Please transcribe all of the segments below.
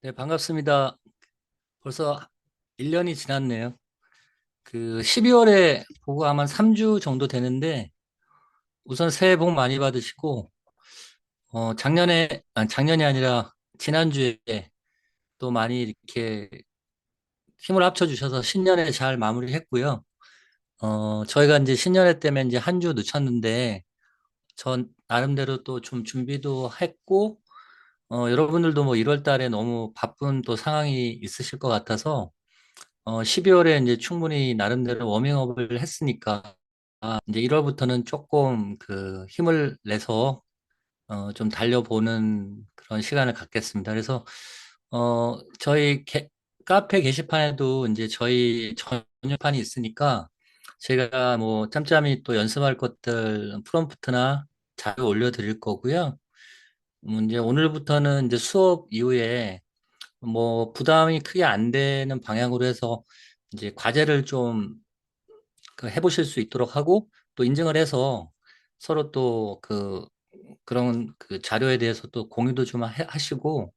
네, 반갑습니다. 벌써 1년이 지났네요. 12월에 보고 아마 3주 정도 되는데, 우선 새해 복 많이 받으시고, 작년이 아니라 지난주에 또 많이 이렇게 힘을 합쳐주셔서 신년에 잘 마무리했고요. 저희가 이제 신년회 때문에 이제 한 주 늦췄는데, 전 나름대로 또 좀 준비도 했고, 여러분들도 뭐 1월 달에 너무 바쁜 또 상황이 있으실 것 같아서, 12월에 이제 충분히 나름대로 워밍업을 했으니까, 이제 1월부터는 조금 힘을 내서, 좀 달려보는 그런 시간을 갖겠습니다. 그래서, 저희 카페 게시판에도 이제 저희 전유판이 있으니까, 제가 뭐 짬짬이 또 연습할 것들 프롬프트나 자료 올려드릴 거고요. 이제 오늘부터는 이제 수업 이후에 뭐 부담이 크게 안 되는 방향으로 해서 이제 과제를 좀 해보실 수 있도록 하고 또 인증을 해서 서로 또 그런 자료에 대해서 또 공유도 좀 하시고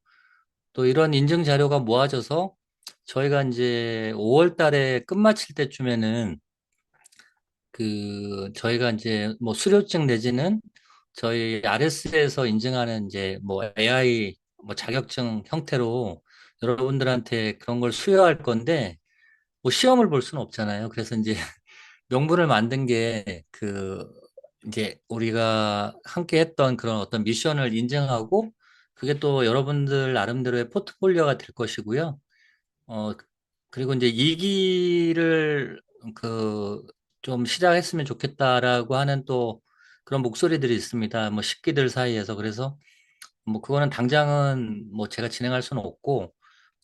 또 이런 인증 자료가 모아져서 저희가 이제 5월 달에 끝마칠 때쯤에는 저희가 이제 뭐 수료증 내지는 저희 RS에서 인증하는 이제 뭐 AI 뭐 자격증 형태로 여러분들한테 그런 걸 수여할 건데 뭐 시험을 볼 수는 없잖아요. 그래서 이제 명분을 만든 게 이제 우리가 함께 했던 그런 어떤 미션을 인증하고 그게 또 여러분들 나름대로의 포트폴리오가 될 것이고요. 어, 그리고 이제 2기를 좀 시작했으면 좋겠다라고 하는 또 그런 목소리들이 있습니다. 뭐 식기들 사이에서. 그래서 뭐 그거는 당장은 뭐 제가 진행할 수는 없고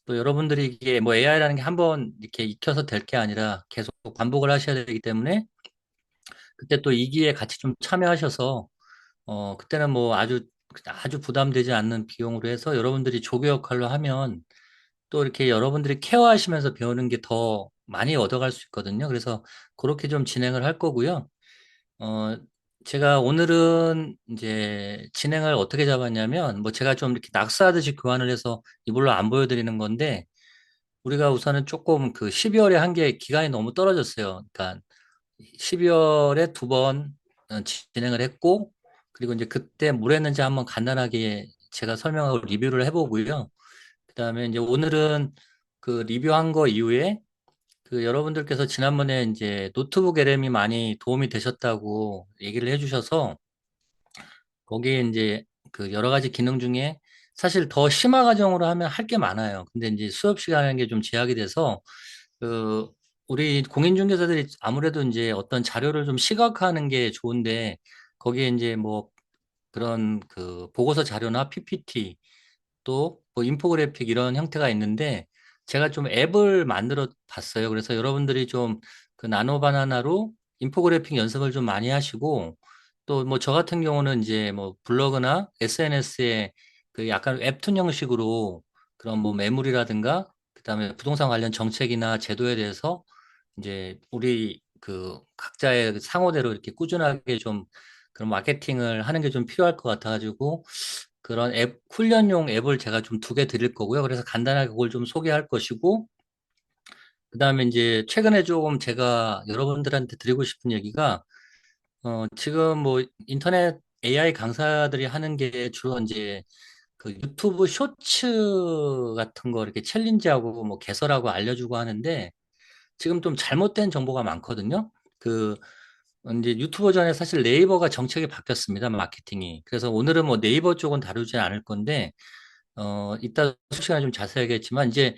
또 여러분들이 이게 뭐 AI라는 게 한번 이렇게 익혀서 될 게 아니라 계속 반복을 하셔야 되기 때문에 그때 또 2기에 같이 좀 참여하셔서 그때는 뭐 아주 부담되지 않는 비용으로 해서 여러분들이 조교 역할로 하면 또 이렇게 여러분들이 케어하시면서 배우는 게 더 많이 얻어갈 수 있거든요. 그래서 그렇게 좀 진행을 할 거고요. 어, 제가 오늘은 이제 진행을 어떻게 잡았냐면, 뭐 제가 좀 이렇게 낙서하듯이 교환을 해서 이걸로 안 보여드리는 건데, 우리가 우선은 조금 12월에 한 게 기간이 너무 떨어졌어요. 그러니까 12월에 두 번 진행을 했고, 그리고 이제 그때 뭘 했는지 한번 간단하게 제가 설명하고 리뷰를 해보고요. 그다음에 이제 오늘은 리뷰한 거 이후에 여러분들께서 지난번에 이제 노트북 LM이 많이 도움이 되셨다고 얘기를 해주셔서 거기에 이제 여러 가지 기능 중에 사실 더 심화 과정으로 하면 할 게 많아요. 근데 이제 수업 시간이라는 게 좀 제약이 돼서 그 우리 공인중개사들이 아무래도 이제 어떤 자료를 좀 시각화하는 게 좋은데 거기에 이제 뭐 그런 보고서 자료나 PPT 또 뭐 인포그래픽 이런 형태가 있는데 제가 좀 앱을 만들어 봤어요. 그래서 여러분들이 좀 나노 바나나로 인포그래픽 연습을 좀 많이 하시고 또 뭐 저 같은 경우는 이제 뭐 블로그나 SNS에 약간 웹툰 형식으로 그런 뭐 매물이라든가 그다음에 부동산 관련 정책이나 제도에 대해서 이제 우리 각자의 상호대로 이렇게 꾸준하게 좀 그런 마케팅을 하는 게 좀 필요할 것 같아가지고 그런 훈련용 앱을 제가 좀 2개 드릴 거고요. 그래서 간단하게 그걸 좀 소개할 것이고, 그 다음에 이제 최근에 조금 제가 여러분들한테 드리고 싶은 얘기가, 지금 뭐 인터넷 AI 강사들이 하는 게 주로 이제 유튜브 쇼츠 같은 거 이렇게 챌린지하고 뭐 개설하고 알려주고 하는데, 지금 좀 잘못된 정보가 많거든요. 이제 유튜버 전에 사실 네이버가 정책이 바뀌었습니다. 마케팅이. 그래서 오늘은 뭐 네이버 쪽은 다루지 않을 건데, 이따 시간에 좀 자세히 하겠지만, 이제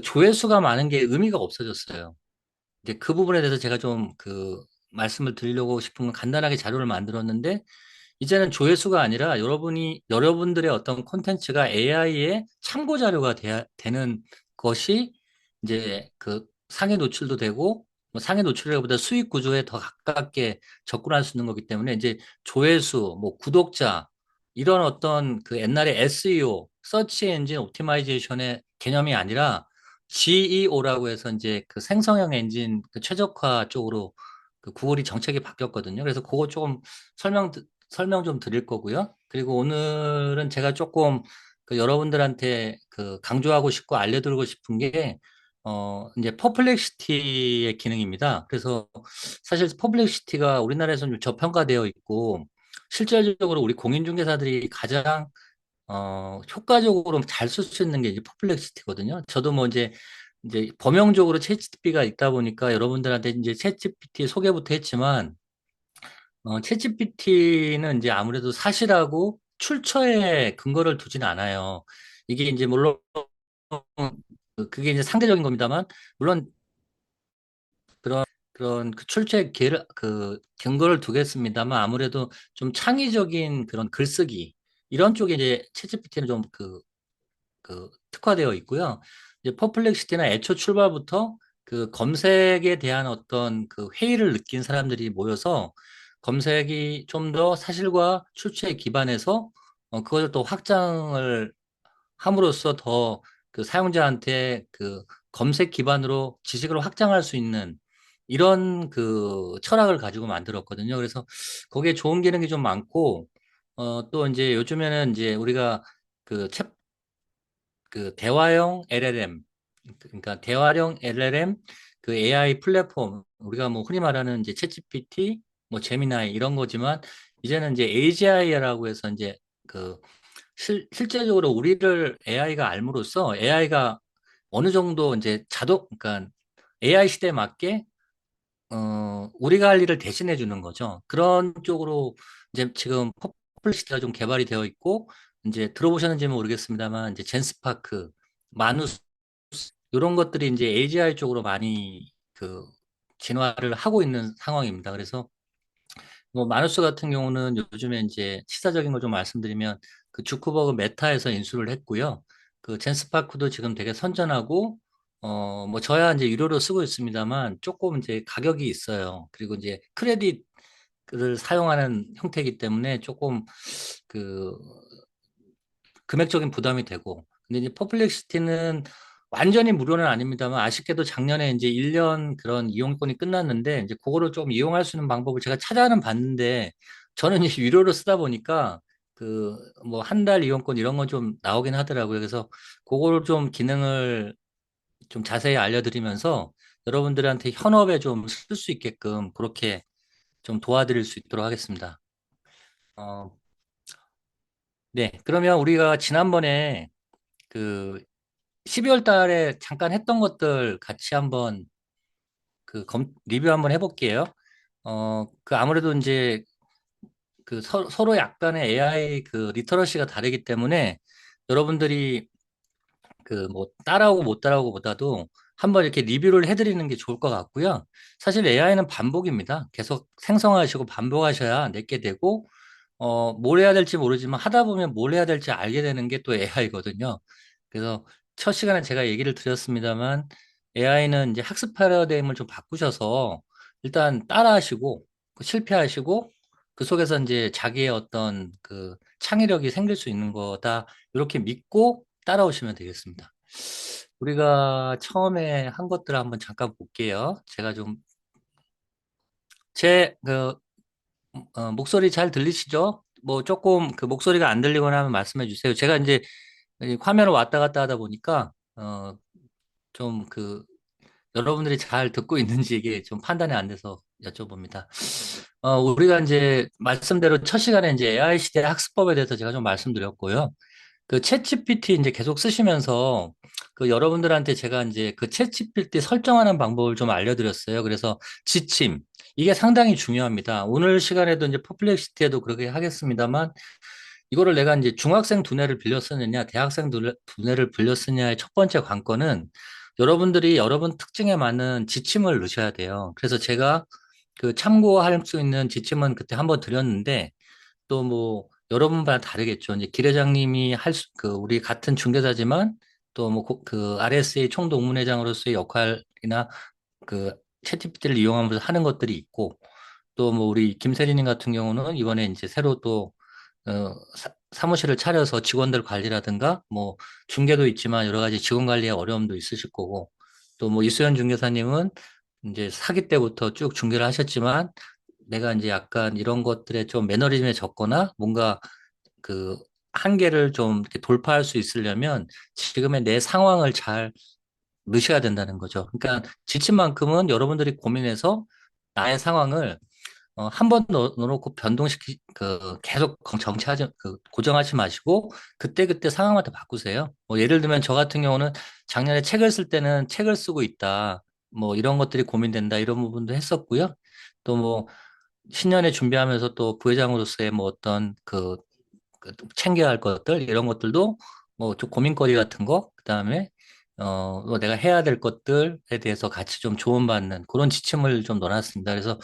조회수가 많은 게 의미가 없어졌어요. 이제 그 부분에 대해서 제가 좀 말씀을 드리려고 싶은 건 간단하게 자료를 만들었는데, 이제는 조회수가 아니라 여러분들의 어떤 콘텐츠가 AI의 참고 자료가 되는 것이 이제 상위 노출도 되고, 뭐 상위 노출이라기보다 수익 구조에 더 가깝게 접근할 수 있는 거기 때문에 이제 조회수, 뭐 구독자, 이런 어떤 옛날에 SEO, 서치 엔진 옵티마이제이션의 개념이 아니라 GEO라고 해서 이제 생성형 엔진 최적화 쪽으로 구글이 정책이 바뀌었거든요. 그래서 그거 조금 설명 좀 드릴 거고요. 그리고 오늘은 제가 조금 그 여러분들한테 그 강조하고 싶고 알려드리고 싶은 게, 이제 퍼플렉시티의 기능입니다. 그래서 사실 퍼플렉시티가 우리나라에서는 좀 저평가되어 있고, 실질적으로 우리 공인중개사들이 가장 효과적으로 잘 쓸 수 있는 게 이제 퍼플렉시티거든요. 저도 뭐 이제 범용적으로 챗GPT가 있다 보니까 여러분들한테 이제 챗GPT 소개부터 했지만, 챗GPT는 이제 아무래도 사실하고 출처에 근거를 두진 않아요. 이게 이제 물론 그게 이제 상대적인 겁니다만, 물론 그런 그 출처에 그 근거를 두겠습니다만, 아무래도 좀 창의적인 그런 글쓰기 이런 쪽에 이제 챗GPT는 좀 그 특화되어 있고요. 이제 퍼플렉시티나 애초 출발부터 그 검색에 대한 어떤 그 회의를 느낀 사람들이 모여서 검색이 좀 더 사실과 출처에 기반해서 그걸 또 확장을 함으로써 더 그 사용자한테 그 검색 기반으로 지식을 확장할 수 있는 이런 그 철학을 가지고 만들었거든요. 그래서 거기에 좋은 기능이 좀 많고, 또 이제 요즘에는 이제 우리가 그그 대화형 LLM, 그러니까 대화형 LLM 그 AI 플랫폼, 우리가 뭐 흔히 말하는 이제 챗GPT, 뭐 제미나이 이런 거지만 이제는 이제 AGI라고 해서 이제 그 실제적으로 우리를 AI가 알므로써 AI가 어느 정도 이제 그러니까 AI 시대에 맞게 우리가 할 일을 대신해 주는 거죠. 그런 쪽으로 이제 지금 퍼플시티가 좀 개발이 되어 있고, 이제 들어보셨는지 모르겠습니다만, 이제 젠스파크, 마누스, 이런 것들이 이제 AGI 쪽으로 많이 그 진화를 하고 있는 상황입니다. 그래서 뭐 마누스 같은 경우는 요즘에 이제 시사적인 걸 좀 말씀드리면 그 주크버그 메타에서 인수를 했고요. 그 젠스파크도 지금 되게 선전하고 뭐 저야 이제 유료로 쓰고 있습니다만 조금 이제 가격이 있어요. 그리고 이제 크레딧을 사용하는 형태이기 때문에 조금 그 금액적인 부담이 되고. 근데 이제 퍼플렉시티는 완전히 무료는 아닙니다만 아쉽게도 작년에 이제 1년 그런 이용권이 끝났는데 이제 그거를 좀 이용할 수 있는 방법을 제가 찾아는 봤는데 저는 이제 유료로 쓰다 보니까 그 뭐 한 달 이용권 이런 건 좀 나오긴 하더라고요. 그래서 그거를 좀 기능을 좀 자세히 알려드리면서 여러분들한테 현업에 좀 쓸 수 있게끔 그렇게 좀 도와드릴 수 있도록 하겠습니다. 어, 네. 그러면 우리가 지난번에 그 12월 달에 잠깐 했던 것들 같이 한번 리뷰 한번 해볼게요. 그 아무래도 이제 그 서로 약간의 AI 그 리터러시가 다르기 때문에 여러분들이 그 뭐 따라오고 못 따라오고 보다도 한번 이렇게 리뷰를 해드리는 게 좋을 것 같고요. 사실 AI는 반복입니다. 계속 생성하시고 반복하셔야 내게 되고, 뭘 해야 될지 모르지만 하다 보면 뭘 해야 될지 알게 되는 게 또 AI거든요. 그래서 첫 시간에 제가 얘기를 드렸습니다만 AI는 이제 학습 패러다임을 좀 바꾸셔서 일단 따라하시고 실패하시고 그 속에서 이제 자기의 어떤 그 창의력이 생길 수 있는 거다. 이렇게 믿고 따라오시면 되겠습니다. 우리가 처음에 한 것들을 한번 잠깐 볼게요. 제가 좀 제 목소리 잘 들리시죠? 뭐 조금 그 목소리가 안 들리거나 하면 말씀해 주세요. 제가 이제 이 화면을 왔다 갔다 하다 보니까 좀 그 여러분들이 잘 듣고 있는지 이게 좀 판단이 안 돼서 여쭤봅니다. 우리가 이제 말씀대로 첫 시간에 이제 AI 시대 학습법에 대해서 제가 좀 말씀드렸고요. 그 챗GPT 이제 계속 쓰시면서 그 여러분들한테 제가 이제 그 챗GPT 설정하는 방법을 좀 알려드렸어요. 그래서 지침. 이게 상당히 중요합니다. 오늘 시간에도 이제 퍼플렉시티에도 그렇게 하겠습니다만 이거를 내가 이제 중학생 두뇌를 빌려 쓰느냐, 대학생 두뇌를 빌려 쓰느냐의 첫 번째 관건은 여러분들이 여러분 특징에 맞는 지침을 넣으셔야 돼요. 그래서 제가 그 참고할 수 있는 지침은 그때 한번 드렸는데 또 뭐 여러분마다 다르겠죠. 이제 길 회장님이 우리 같은 중개사지만 또 뭐 그 RSA 총동문회장으로서의 역할이나 그 챗GPT를 이용하면서 하는 것들이 있고 또 뭐 우리 김세리님 같은 경우는 이번에 이제 새로 또 사무실을 차려서 직원들 관리라든가 뭐 중개도 있지만 여러 가지 직원 관리에 어려움도 있으실 거고 또 뭐 이수연 중개사님은 이제 사기 때부터 쭉 중개를 하셨지만 내가 이제 약간 이런 것들에 좀 매너리즘에 젖거나 뭔가 그 한계를 좀 이렇게 돌파할 수 있으려면 지금의 내 상황을 잘 넣으셔야 된다는 거죠. 그러니까 지친 만큼은 여러분들이 고민해서 나의 상황을 한 번 넣어놓고 계속 고정하지 마시고, 그때그때 상황마다 바꾸세요. 뭐, 예를 들면 저 같은 경우는 작년에 책을 쓸 때는 책을 쓰고 있다. 뭐, 이런 것들이 고민된다. 이런 부분도 했었고요. 또 뭐, 신년에 준비하면서 또 부회장으로서의 뭐 어떤 챙겨야 할 것들, 이런 것들도 뭐 좀 고민거리 같은 거, 그다음에 뭐 내가 해야 될 것들에 대해서 같이 좀 조언받는 그런 지침을 좀 넣어놨습니다. 그래서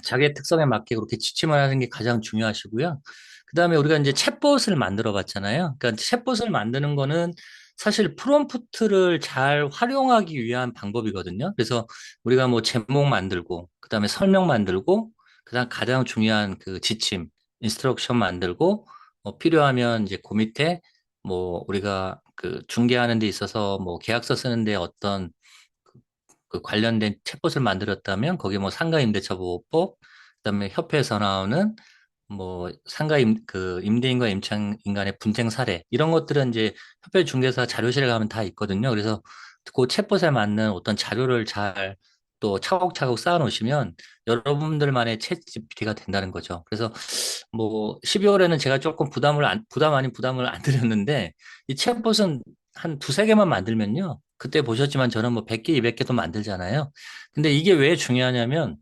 자기의 특성에 맞게 그렇게 지침을 하는 게 가장 중요하시고요. 그다음에 우리가 이제 챗봇을 만들어 봤잖아요. 그러니까 챗봇을 만드는 거는 사실 프롬프트를 잘 활용하기 위한 방법이거든요. 그래서 우리가 뭐 제목 만들고, 그다음에 설명 만들고, 그다음 가장 중요한 그 지침, 인스트럭션 만들고, 필요하면 이제 그 밑에 뭐 우리가 그 중개하는 데 있어서 뭐 계약서 쓰는데 어떤 그 관련된 챗봇을 만들었다면 거기에 뭐 상가 임대차 보호법, 그다음에 협회에서 나오는 뭐 임대인과 임차인 간의 분쟁 사례, 이런 것들은 이제 협회 중개사 자료실에 가면 다 있거든요. 그래서 그 챗봇에 맞는 어떤 자료를 잘 또 차곡차곡 쌓아 놓으시면 여러분들만의 챗 GPT가 된다는 거죠. 그래서 뭐 12월에는 제가 조금 부담 아닌 부담을 안 드렸는데, 이 챗봇은 한 두세 개만 만들면요. 그때 보셨지만 저는 뭐 100개, 200개도 만들잖아요. 근데 이게 왜 중요하냐면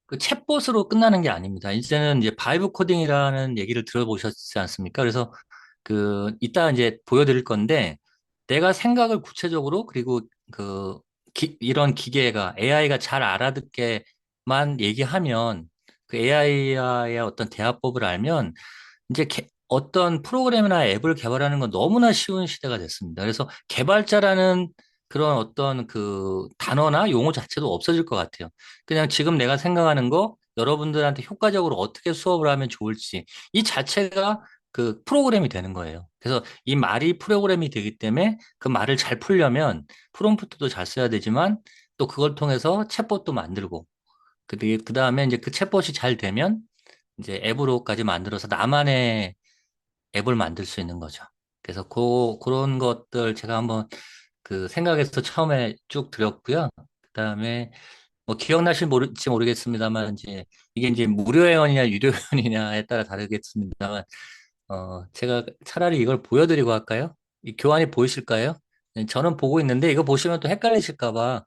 그 챗봇으로 끝나는 게 아닙니다. 이제는 이제 바이브 코딩이라는 얘기를 들어보셨지 않습니까? 그래서 이따 이제 보여드릴 건데, 내가 생각을 구체적으로, 그리고 이런 기계가, AI가 잘 알아듣게만 얘기하면, 그 AI와의 어떤 대화법을 알면 이제 어떤 프로그램이나 앱을 개발하는 건 너무나 쉬운 시대가 됐습니다. 그래서 개발자라는 그런 어떤 그 단어나 용어 자체도 없어질 것 같아요. 그냥 지금 내가 생각하는 거 여러분들한테 효과적으로 어떻게 수업을 하면 좋을지, 이 자체가 그 프로그램이 되는 거예요. 그래서 이 말이 프로그램이 되기 때문에 그 말을 잘 풀려면 프롬프트도 잘 써야 되지만, 또 그걸 통해서 챗봇도 만들고, 그 다음에 이제 그 챗봇이 잘 되면 이제 앱으로까지 만들어서 나만의 앱을 만들 수 있는 거죠. 그래서 그런 것들 제가 한번 생각해서 처음에 쭉 드렸고요. 그다음에 뭐 기억나실지 모르겠습니다만, 이제 이게 이제 무료 회원이냐 유료 회원이냐에 따라 다르겠습니다만, 제가 차라리 이걸 보여드리고 할까요? 이 교환이 보이실까요? 네, 저는 보고 있는데 이거 보시면 또 헷갈리실까 봐.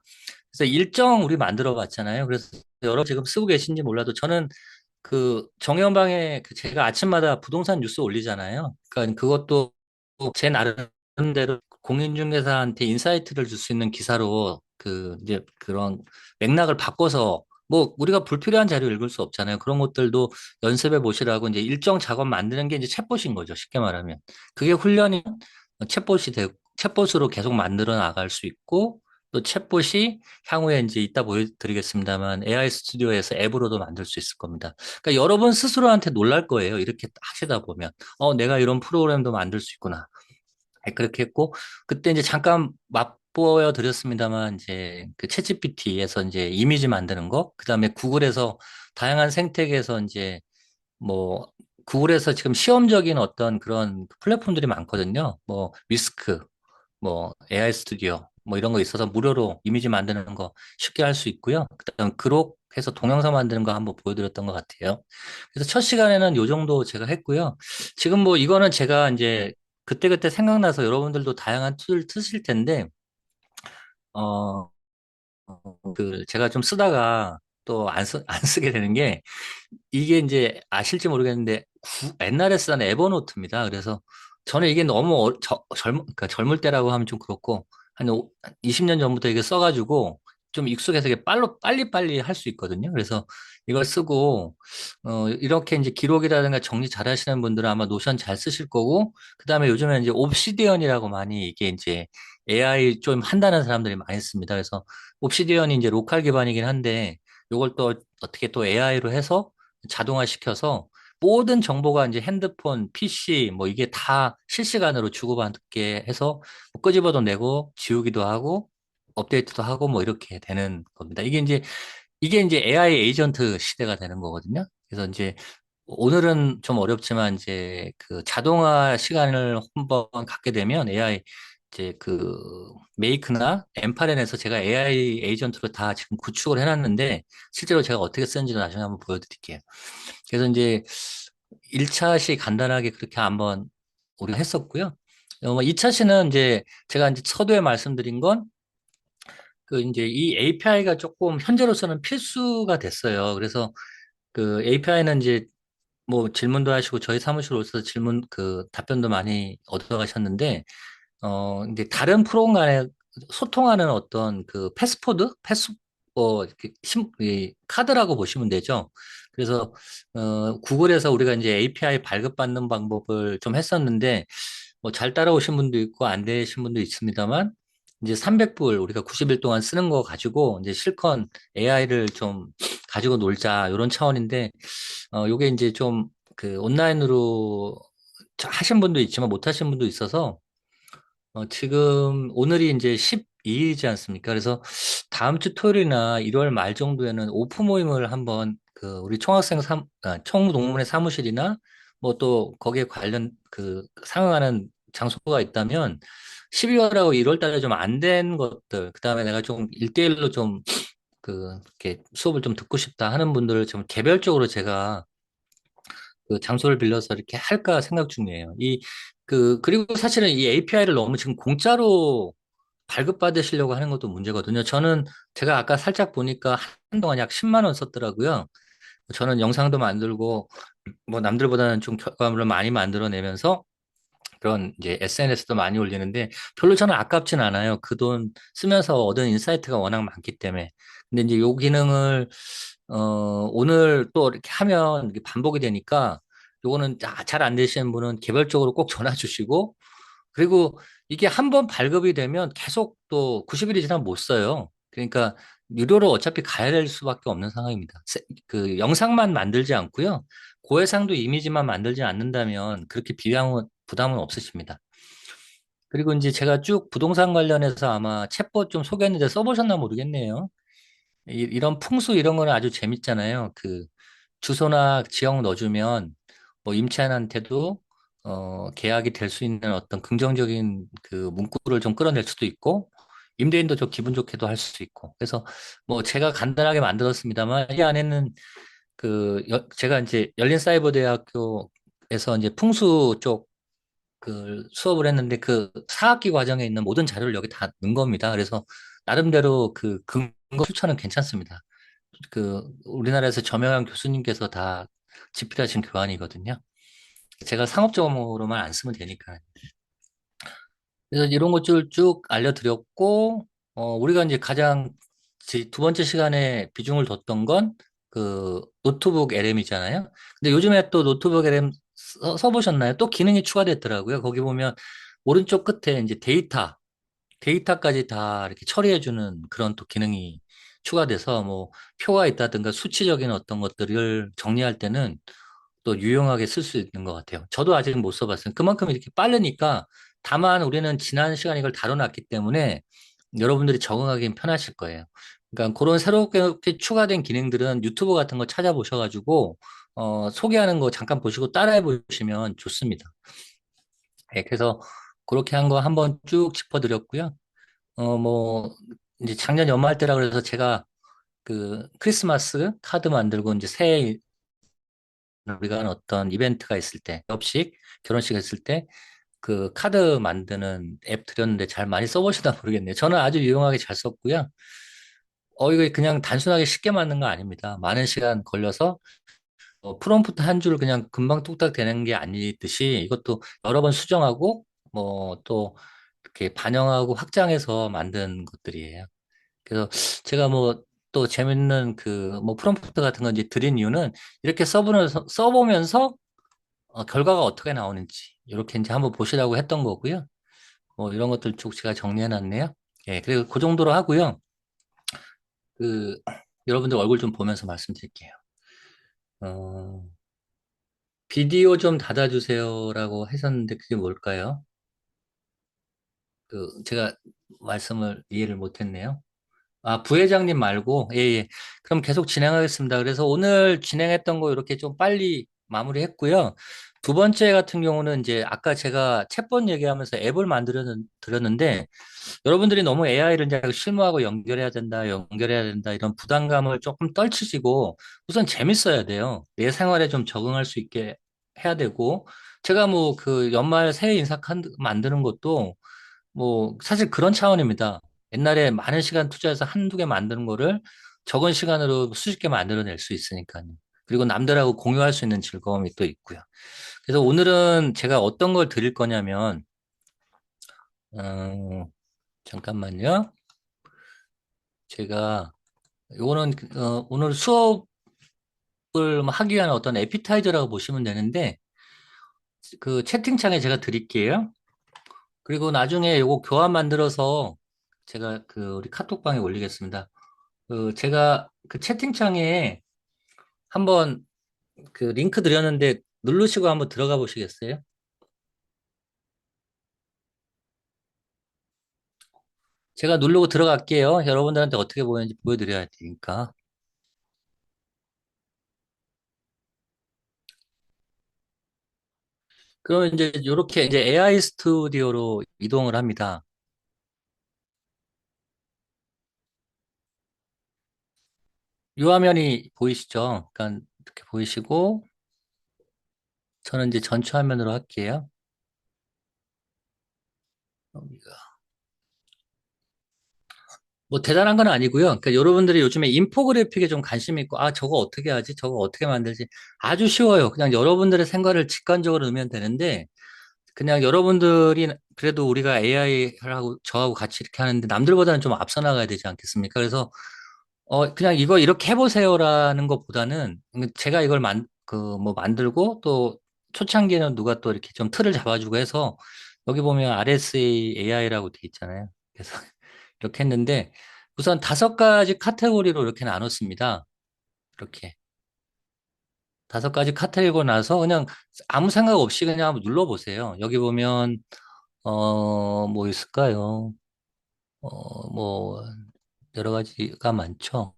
그래서 일정 우리 만들어 봤잖아요. 그래서 여러분 지금 쓰고 계신지 몰라도, 저는 정현방에 제가 아침마다 부동산 뉴스 올리잖아요. 그러니까 그것도 제 나름대로 공인중개사한테 인사이트를 줄 수 있는 기사로 이제 그런 맥락을 바꿔서, 뭐 우리가 불필요한 자료 읽을 수 없잖아요. 그런 것들도 연습해 보시라고 이제 일정 작업 만드는 게 이제 챗봇인 거죠. 쉽게 말하면. 그게 훈련이 챗봇으로 계속 만들어 나갈 수 있고, 또 챗봇이 향후에 이제 이따 보여드리겠습니다만 AI 스튜디오에서 앱으로도 만들 수 있을 겁니다. 그러니까 여러분 스스로한테 놀랄 거예요. 이렇게 하시다 보면. 내가 이런 프로그램도 만들 수 있구나. 네, 그렇게 했고, 그때 이제 잠깐 맛보여 드렸습니다만, 이제 그 챗GPT에서 이제 이미지 만드는 거, 그 다음에 구글에서 다양한 생태계에서 이제 뭐, 구글에서 지금 시험적인 어떤 그런 플랫폼들이 많거든요. 뭐, 위스크, 뭐 AI 스튜디오 뭐 이런 거 있어서 무료로 이미지 만드는 거 쉽게 할 수 있고요. 그다음 그록 해서 동영상 만드는 거 한번 보여드렸던 것 같아요. 그래서 첫 시간에는 요 정도 제가 했고요. 지금 뭐 이거는 제가 이제 그때그때 생각나서, 여러분들도 다양한 툴 쓰실 텐데 어, 제가 좀 쓰다가 또 안 쓰게 되는 게, 이게 이제 아실지 모르겠는데 옛날에 쓰던 에버노트입니다. 그래서 저는 이게 너무 그러니까 젊을 때라고 하면 좀 그렇고, 한 20년 전부터 이게 써가지고 좀 익숙해서 이게 빨리빨리 할 수 있거든요. 그래서 이걸 쓰고 이렇게 이제 기록이라든가 정리 잘 하시는 분들은 아마 노션 잘 쓰실 거고, 그다음에 요즘에 이제 옵시디언이라고 많이, 이게 이제 AI 좀 한다는 사람들이 많이 씁니다. 그래서 옵시디언이 이제 로컬 기반이긴 한데, 요걸 또 어떻게 또 AI로 해서 자동화 시켜서 모든 정보가 이제 핸드폰, PC 뭐 이게 다 실시간으로 주고받게 해서 뭐 끄집어도 내고 지우기도 하고 업데이트도 하고 뭐 이렇게 되는 겁니다. 이게 이제 AI 에이전트 시대가 되는 거거든요. 그래서 이제 오늘은 좀 어렵지만 이제 그 자동화 시간을 한번 갖게 되면 AI 이제 그 메이크나 엠파렌에서 제가 AI 에이전트로 다 지금 구축을 해놨는데 실제로 제가 어떻게 쓰는지도 나중에 한번 보여드릴게요. 그래서 이제 1차 시 간단하게 그렇게 한번 우리가 했었고요. 2차 시는 이제 제가 이제 서두에 말씀드린 건 그 이제 이 API가 조금 현재로서는 필수가 됐어요. 그래서 그 API는 이제 뭐 질문도 하시고 저희 사무실 오셔서 질문 그 답변도 많이 얻어가셨는데 이제 다른 프로그램 간에 소통하는 어떤 그 패스포드 이렇게 이 카드라고 보시면 되죠. 그래서 구글에서 우리가 이제 API 발급받는 방법을 좀 했었는데 뭐 잘 따라오신 분도 있고 안 되신 분도 있습니다만 이제 300불 우리가 90일 동안 쓰는 거 가지고 이제 실컷 AI를 좀 가지고 놀자 이런 차원인데 요게 이제 좀 그 온라인으로 하신 분도 있지만 못 하신 분도 있어서 지금 오늘이 이제 12일이지 않습니까? 그래서 다음 주 토요일이나 1월 말 정도에는 오프 모임을 한번 그 우리 총동문회 사무실이나 뭐 또 거기에 관련 그 상응하는 장소가 있다면 12월하고 1월 달에 좀 안 된 것들, 그다음에 내가 좀 1대1로 좀 그 이렇게 수업을 좀 듣고 싶다 하는 분들을 좀 개별적으로 제가 그 장소를 빌려서 이렇게 할까 생각 중이에요. 그리고 사실은 이 API를 너무 지금 공짜로 발급받으시려고 하는 것도 문제거든요. 제가 아까 살짝 보니까 한동안 약 10만 원 썼더라고요. 저는 영상도 만들고, 뭐 남들보다는 좀 결과물을 많이 만들어내면서 그런 이제 SNS도 많이 올리는데 별로 저는 아깝진 않아요. 그 돈 쓰면서 얻은 인사이트가 워낙 많기 때문에. 근데 이제 요 기능을 오늘 또 이렇게 하면 이게 반복이 되니까 요거는 잘 안 되시는 분은 개별적으로 꼭 전화 주시고 그리고 이게 한번 발급이 되면 계속 또 90일이 지나면 못 써요. 그러니까 유료로 어차피 가야 될 수밖에 없는 상황입니다. 그 영상만 만들지 않고요. 고해상도 이미지만 만들지 않는다면 그렇게 비용은 부담은 없으십니다. 그리고 이제 제가 쭉 부동산 관련해서 아마 챗봇 좀 소개했는데 써보셨나 모르겠네요. 이런 풍수 이런 거는 아주 재밌잖아요. 그 주소나 지역 넣어주면 뭐 임차인한테도 계약이 될 수 있는 어떤 긍정적인 그 문구를 좀 끌어낼 수도 있고 임대인도 좀 기분 좋게도 할 수 있고 그래서 뭐 제가 간단하게 만들었습니다만 이 안에는 제가 이제 열린사이버대학교에서 이제 풍수 쪽 그 수업을 했는데 그 4학기 과정에 있는 모든 자료를 여기 다 넣은 겁니다. 그래서 나름대로 그 근거 추천은 괜찮습니다. 그 우리나라에서 저명한 교수님께서 다 집필하신 교환이거든요. 제가 상업적으로만 안 쓰면 되니까. 그래서 이런 것들 쭉 알려드렸고, 우리가 이제 가장 두 번째 시간에 비중을 뒀던 건 그 노트북 LM이잖아요. 근데 요즘에 또 노트북 LM 써보셨나요? 또 기능이 추가됐더라고요. 거기 보면 오른쪽 끝에 이제 데이터까지 다 이렇게 처리해주는 그런 또 기능이 추가돼서 뭐 표가 있다든가 수치적인 어떤 것들을 정리할 때는 또 유용하게 쓸 수 있는 것 같아요. 저도 아직 못 써봤어요. 그만큼 이렇게 빠르니까 다만 우리는 지난 시간에 이걸 다뤄놨기 때문에 여러분들이 적응하기 편하실 거예요. 그러니까 그런 새롭게 추가된 기능들은 유튜브 같은 거 찾아보셔가지고 소개하는 거 잠깐 보시고 따라해 보시면 좋습니다. 네, 그래서 그렇게 한 거 한번 쭉 짚어드렸고요. 뭐, 이제 작년 연말 때라 그래서 제가 그 크리스마스 카드 만들고 이제 새해 우리가 하는 어떤 이벤트가 있을 때, 결혼식, 결혼식 했을 때 그 카드 만드는 앱 드렸는데 잘 많이 써보시나 모르겠네요. 저는 아주 유용하게 잘 썼고요. 이거 그냥 단순하게 쉽게 만든 거 아닙니다. 많은 시간 걸려서 프롬프트 한 줄 그냥 금방 뚝딱 되는 게 아니듯이 이것도 여러 번 수정하고 뭐 또 이렇게 반영하고 확장해서 만든 것들이에요. 그래서 제가 뭐 또 재밌는 그 뭐 프롬프트 같은 거 이제 드린 이유는 이렇게 써보면서 결과가 어떻게 나오는지 이렇게 이제 한번 보시라고 했던 거고요. 뭐 이런 것들 쭉 제가 정리해 놨네요. 예, 그리고 그 정도로 하고요. 그 여러분들 얼굴 좀 보면서 말씀드릴게요. 어, 비디오 좀 닫아주세요라고 하셨는데 그게 뭘까요? 제가 말씀을 이해를 못했네요. 아, 부회장님 말고, 예, 예. 그럼 계속 진행하겠습니다. 그래서 오늘 진행했던 거 이렇게 좀 빨리 마무리했고요. 두 번째 같은 경우는 이제 아까 제가 챗봇 얘기하면서 앱을 드렸는데 여러분들이 너무 AI를 이제 실무하고 연결해야 된다 이런 부담감을 조금 떨치시고 우선 재밌어야 돼요. 내 생활에 좀 적응할 수 있게 해야 되고 제가 뭐 그 연말 새해 인사 카드 만드는 것도 뭐 사실 그런 차원입니다. 옛날에 많은 시간 투자해서 한두 개 만드는 거를 적은 시간으로 수십 개 만들어낼 수 있으니까요. 그리고 남들하고 공유할 수 있는 즐거움이 또 있고요. 그래서 오늘은 제가 어떤 걸 드릴 거냐면, 어, 잠깐만요. 제가 요거는 오늘 수업을 하기 위한 어떤 에피타이저라고 보시면 되는데 그 채팅창에 제가 드릴게요. 그리고 나중에 요거 교환 만들어서 제가 그 우리 카톡방에 올리겠습니다. 그 제가 그 채팅창에 한번 그 링크 드렸는데 누르시고 한번 들어가 보시겠어요? 제가 누르고 들어갈게요. 여러분들한테 어떻게 보이는지 보여드려야 되니까. 그럼 이제 이렇게 이제 AI 스튜디오로 이동을 합니다. 이 화면이 보이시죠? 그러니까 이렇게 보이시고 저는 이제 전체 화면으로 할게요. 뭐 대단한 건 아니고요. 그러니까 여러분들이 요즘에 인포그래픽에 좀 관심 있고 아 저거 어떻게 하지? 저거 어떻게 만들지? 아주 쉬워요. 그냥 여러분들의 생각을 직관적으로 넣으면 되는데 그냥 여러분들이 그래도 우리가 AI하고 저하고 같이 이렇게 하는데 남들보다는 좀 앞서 나가야 되지 않겠습니까? 그래서 그냥 이거 이렇게 해보세요라는 것보다는 제가 이걸 뭐 만들고 또 초창기에는 누가 또 이렇게 좀 틀을 잡아주고 해서 여기 보면 RSA AI라고 돼 있잖아요. 그래서 이렇게 했는데 우선 다섯 가지 카테고리로 이렇게 나눴습니다. 이렇게 다섯 가지 카테고리 나서 그냥 아무 생각 없이 그냥 한번 눌러보세요. 여기 보면 뭐 있을까요? 뭐 여러 가지가 많죠.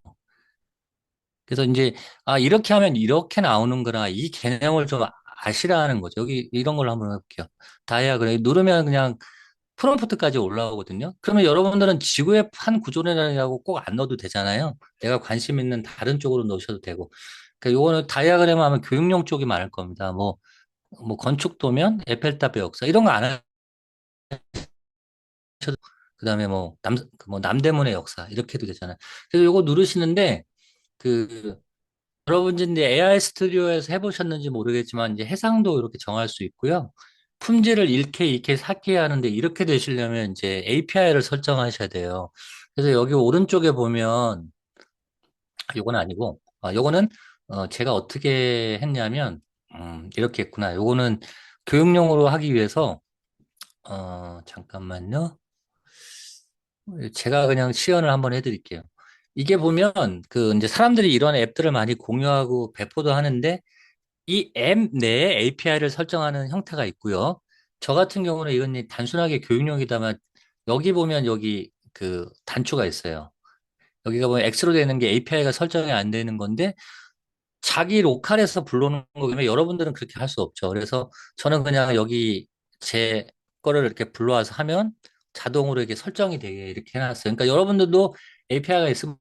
그래서 이제 아 이렇게 하면 이렇게 나오는구나 이 개념을 좀 아시라는 거죠. 여기 이런 걸로 한번 해볼게요. 다이아그램 누르면 그냥 프롬프트까지 올라오거든요. 그러면 여러분들은 지구의 판 구조론이라고 꼭 안 넣어도 되잖아요. 내가 관심 있는 다른 쪽으로 넣으셔도 되고. 그러니까 요거는 다이아그램 하면 교육용 쪽이 많을 겁니다. 뭐 건축도면 에펠탑의 역사 이런 거 안 하셔도 그다음에 뭐 남대문의 역사 이렇게 해도 되잖아요. 그래서 요거 누르시는데 그 여러분들 이제 AI 스튜디오에서 해보셨는지 모르겠지만 이제 해상도 이렇게 정할 수 있고요. 품질을 1K, 2K, 4K 하는데 이렇게 되시려면 이제 API를 설정하셔야 돼요. 그래서 여기 오른쪽에 보면 요건 아니고 요거는 제가 어떻게 했냐면 이렇게 했구나. 요거는 교육용으로 하기 위해서 잠깐만요. 제가 그냥 시연을 한번 해드릴게요. 이게 보면 그 이제 사람들이 이런 앱들을 많이 공유하고 배포도 하는데 이 앱 내에 API를 설정하는 형태가 있고요. 저 같은 경우는 이건 단순하게 교육용이다만 여기 보면 여기 그 단추가 있어요. 여기가 보면 X로 되는 게 API가 설정이 안 되는 건데 자기 로컬에서 불러오는 거면 여러분들은 그렇게 할 수 없죠. 그래서 저는 그냥 여기 제 거를 이렇게 불러와서 하면 자동으로 이렇게 설정이 되게 이렇게 해놨어요. 그러니까 여러분들도 API가 있으면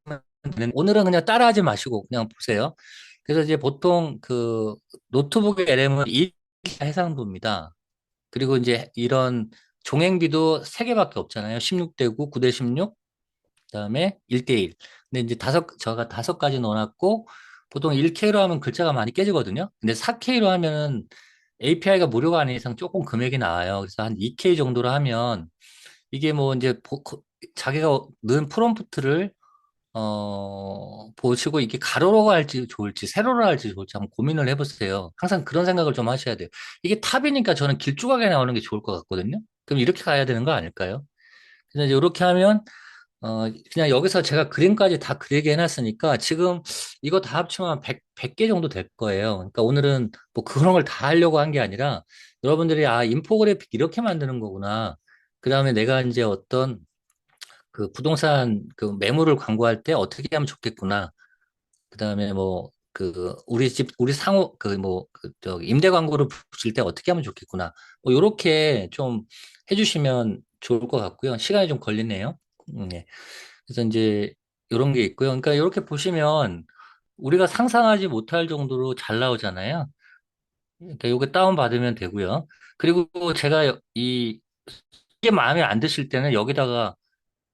오늘은 그냥 따라하지 마시고 그냥 보세요. 그래서 이제 보통 그 노트북의 LM은 2 해상도입니다. 그리고 이제 이런 종행비도 3개밖에 없잖아요. 16대 9, 9대 16, 그다음에 1대1. 근데 이제 제가 다섯 가지 넣어놨고, 보통 1K로 하면 글자가 많이 깨지거든요. 근데 4K로 하면은 API가 무료가 아닌 이상 조금 금액이 나와요. 그래서 한 2K 정도로 하면 이게 뭐 이제 자기가 넣은 프롬프트를 보시고 이게 가로로 할지 좋을지 세로로 할지 좋을지 한번 고민을 해보세요. 항상 그런 생각을 좀 하셔야 돼요. 이게 탑이니까 저는 길쭉하게 나오는 게 좋을 것 같거든요. 그럼 이렇게 가야 되는 거 아닐까요? 그래서 이제 이렇게 하면 그냥 여기서 제가 그림까지 다 그리게 해놨으니까 지금 이거 다 합치면 100개 정도 될 거예요. 그러니까 오늘은 뭐 그런 걸 다 하려고 한 게 아니라 여러분들이 아, 인포그래픽 이렇게 만드는 거구나. 그 다음에 내가 이제 어떤 그 부동산 그 매물을 광고할 때 어떻게 하면 좋겠구나. 그 다음에 뭐 우리 집, 우리 상호, 임대 광고를 붙일 때 어떻게 하면 좋겠구나. 뭐, 요렇게 좀 해주시면 좋을 것 같고요. 시간이 좀 걸리네요. 네. 그래서 이제, 요런 게 있고요. 그러니까 이렇게 보시면, 우리가 상상하지 못할 정도로 잘 나오잖아요. 그러니까 요게 다운받으면 되고요. 그리고 제가 이게 마음에 안 드실 때는 여기다가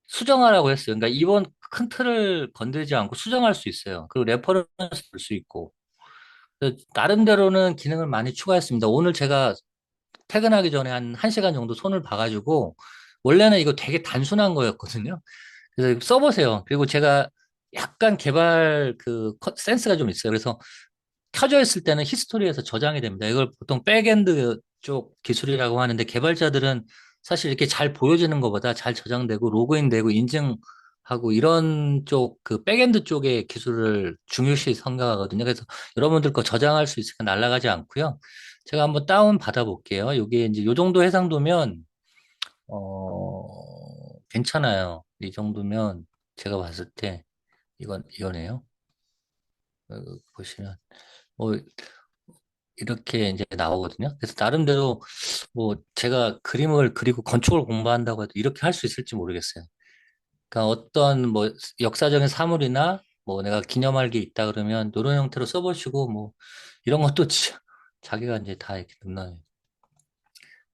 수정하라고 했어요. 그러니까 이번 큰 틀을 건드리지 않고 수정할 수 있어요. 그리고 레퍼런스 볼 수 있고. 나름대로는 기능을 많이 추가했습니다. 오늘 제가 퇴근하기 전에 한 1시간 정도 손을 봐가지고, 원래는 이거 되게 단순한 거였거든요. 그래서 써보세요. 그리고 제가 약간 개발 센스가 좀 있어요. 그래서 켜져 있을 때는 히스토리에서 저장이 됩니다. 이걸 보통 백엔드 쪽 기술이라고 하는데 개발자들은 사실 이렇게 잘 보여지는 것보다 잘 저장되고 로그인되고 인증하고 이런 쪽 백엔드 쪽의 기술을 중요시 생각하거든요. 그래서 여러분들 거 저장할 수 있으니까 날아가지 않고요. 제가 한번 다운 받아 볼게요. 이게 이제 요 정도 해상도면 괜찮아요. 이 정도면 제가 봤을 때 이거네요. 보시면 뭐 이렇게 이제 나오거든요. 그래서 나름대로 뭐 제가 그림을 그리고 건축을 공부한다고 해도 이렇게 할 수 있을지 모르겠어요. 그러니까 어떤 뭐 역사적인 사물이나 뭐 내가 기념할 게 있다 그러면 이런 형태로 써보시고 뭐 이런 것도 자기가 이제 다 이렇게 넣나요.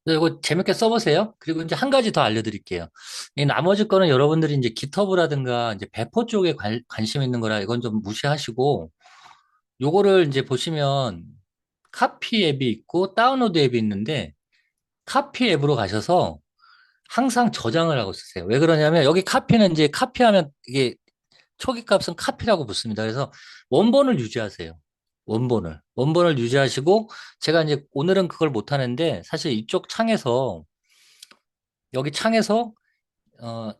이거 재밌게 써보세요. 그리고 이제 한 가지 더 알려드릴게요. 이 나머지 거는 여러분들이 이제 기터브라든가 이제 배포 쪽에 관심 있는 거라 이건 좀 무시하시고 요거를 이제 보시면 카피 앱이 있고 다운로드 앱이 있는데 카피 앱으로 가셔서 항상 저장을 하고 쓰세요. 왜 그러냐면 여기 카피는 이제 카피하면 이게 초기 값은 카피라고 붙습니다. 그래서 원본을 유지하세요. 원본을 유지하시고 제가 이제 오늘은 그걸 못 하는데 사실 이쪽 창에서 여기 창에서 어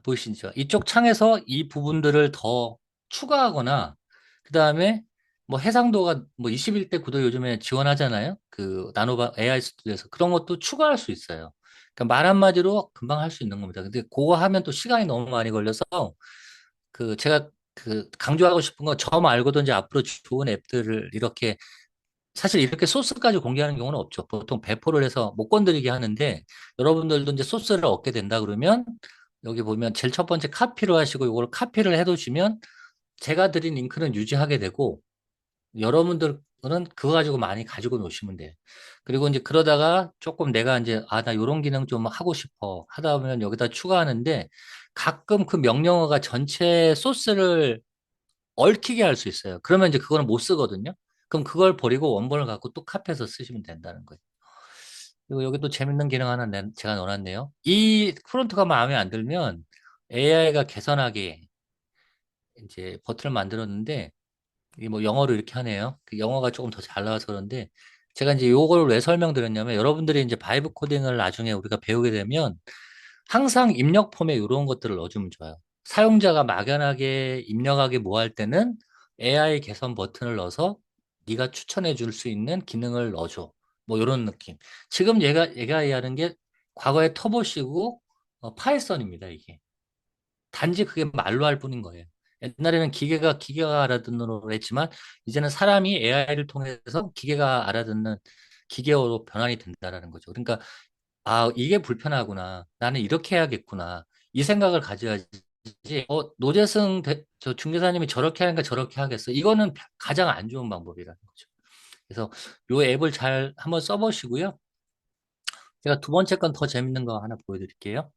보이시죠? 이쪽 창에서 이 부분들을 더 추가하거나, 그 다음에 뭐 해상도가 뭐 21대 9도 요즘에 지원하잖아요. 그 나노바 AI 스튜디오에서 그런 것도 추가할 수 있어요. 그러니까 말 한마디로 금방 할 수 있는 겁니다. 근데 그거 하면 또 시간이 너무 많이 걸려서 제가 강조하고 싶은 건 저 말고도 이제 앞으로 좋은 앱들을 이렇게 사실 이렇게 소스까지 공개하는 경우는 없죠. 보통 배포를 해서 못 건드리게 하는데 여러분들도 이제 소스를 얻게 된다 그러면 여기 보면 제일 첫 번째 카피로 하시고 이걸 카피를 해 두시면 제가 드린 링크는 유지하게 되고 여러분들은 그거 가지고 많이 가지고 노시면 돼요. 그리고 이제 그러다가 조금 내가 이제 나 요런 기능 좀 하고 싶어 하다 보면 여기다 추가하는데 가끔 그 명령어가 전체 소스를 얽히게 할 수 있어요. 그러면 이제 그거는 못 쓰거든요. 그럼 그걸 버리고 원본을 갖고 또 카피해서 쓰시면 된다는 거예요. 그리고 여기 또 재밌는 기능 하나 제가 넣어놨네요. 이 프론트가 마음에 안 들면 AI가 개선하게 이제 버튼을 만들었는데 이게 뭐 영어로 이렇게 하네요. 그 영어가 조금 더 잘 나와서 그런데 제가 이제 요걸 왜 설명드렸냐면 여러분들이 이제 바이브 코딩을 나중에 우리가 배우게 되면 항상 입력 폼에 이런 것들을 넣어주면 좋아요. 사용자가 막연하게 입력하기 뭐 할 때는 AI 개선 버튼을 넣어서 네가 추천해 줄 수 있는 기능을 넣어줘. 뭐 이런 느낌. 지금 얘가 얘기하는 게 과거의 터보시고 파이썬입니다, 이게. 단지 그게 말로 할 뿐인 거예요. 옛날에는 기계가 알아듣는 했지만 이제는 사람이 AI를 통해서 기계가 알아듣는 기계어로 변환이 된다라는 거죠. 그러니까 이게 불편하구나. 나는 이렇게 해야겠구나. 이 생각을 가져야지. 저 중개사님이 저렇게 하니까 저렇게 하겠어. 이거는 가장 안 좋은 방법이라는 거죠. 그래서 요 앱을 잘 한번 써보시고요. 제가 두 번째 건 더 재밌는 거 하나 보여드릴게요.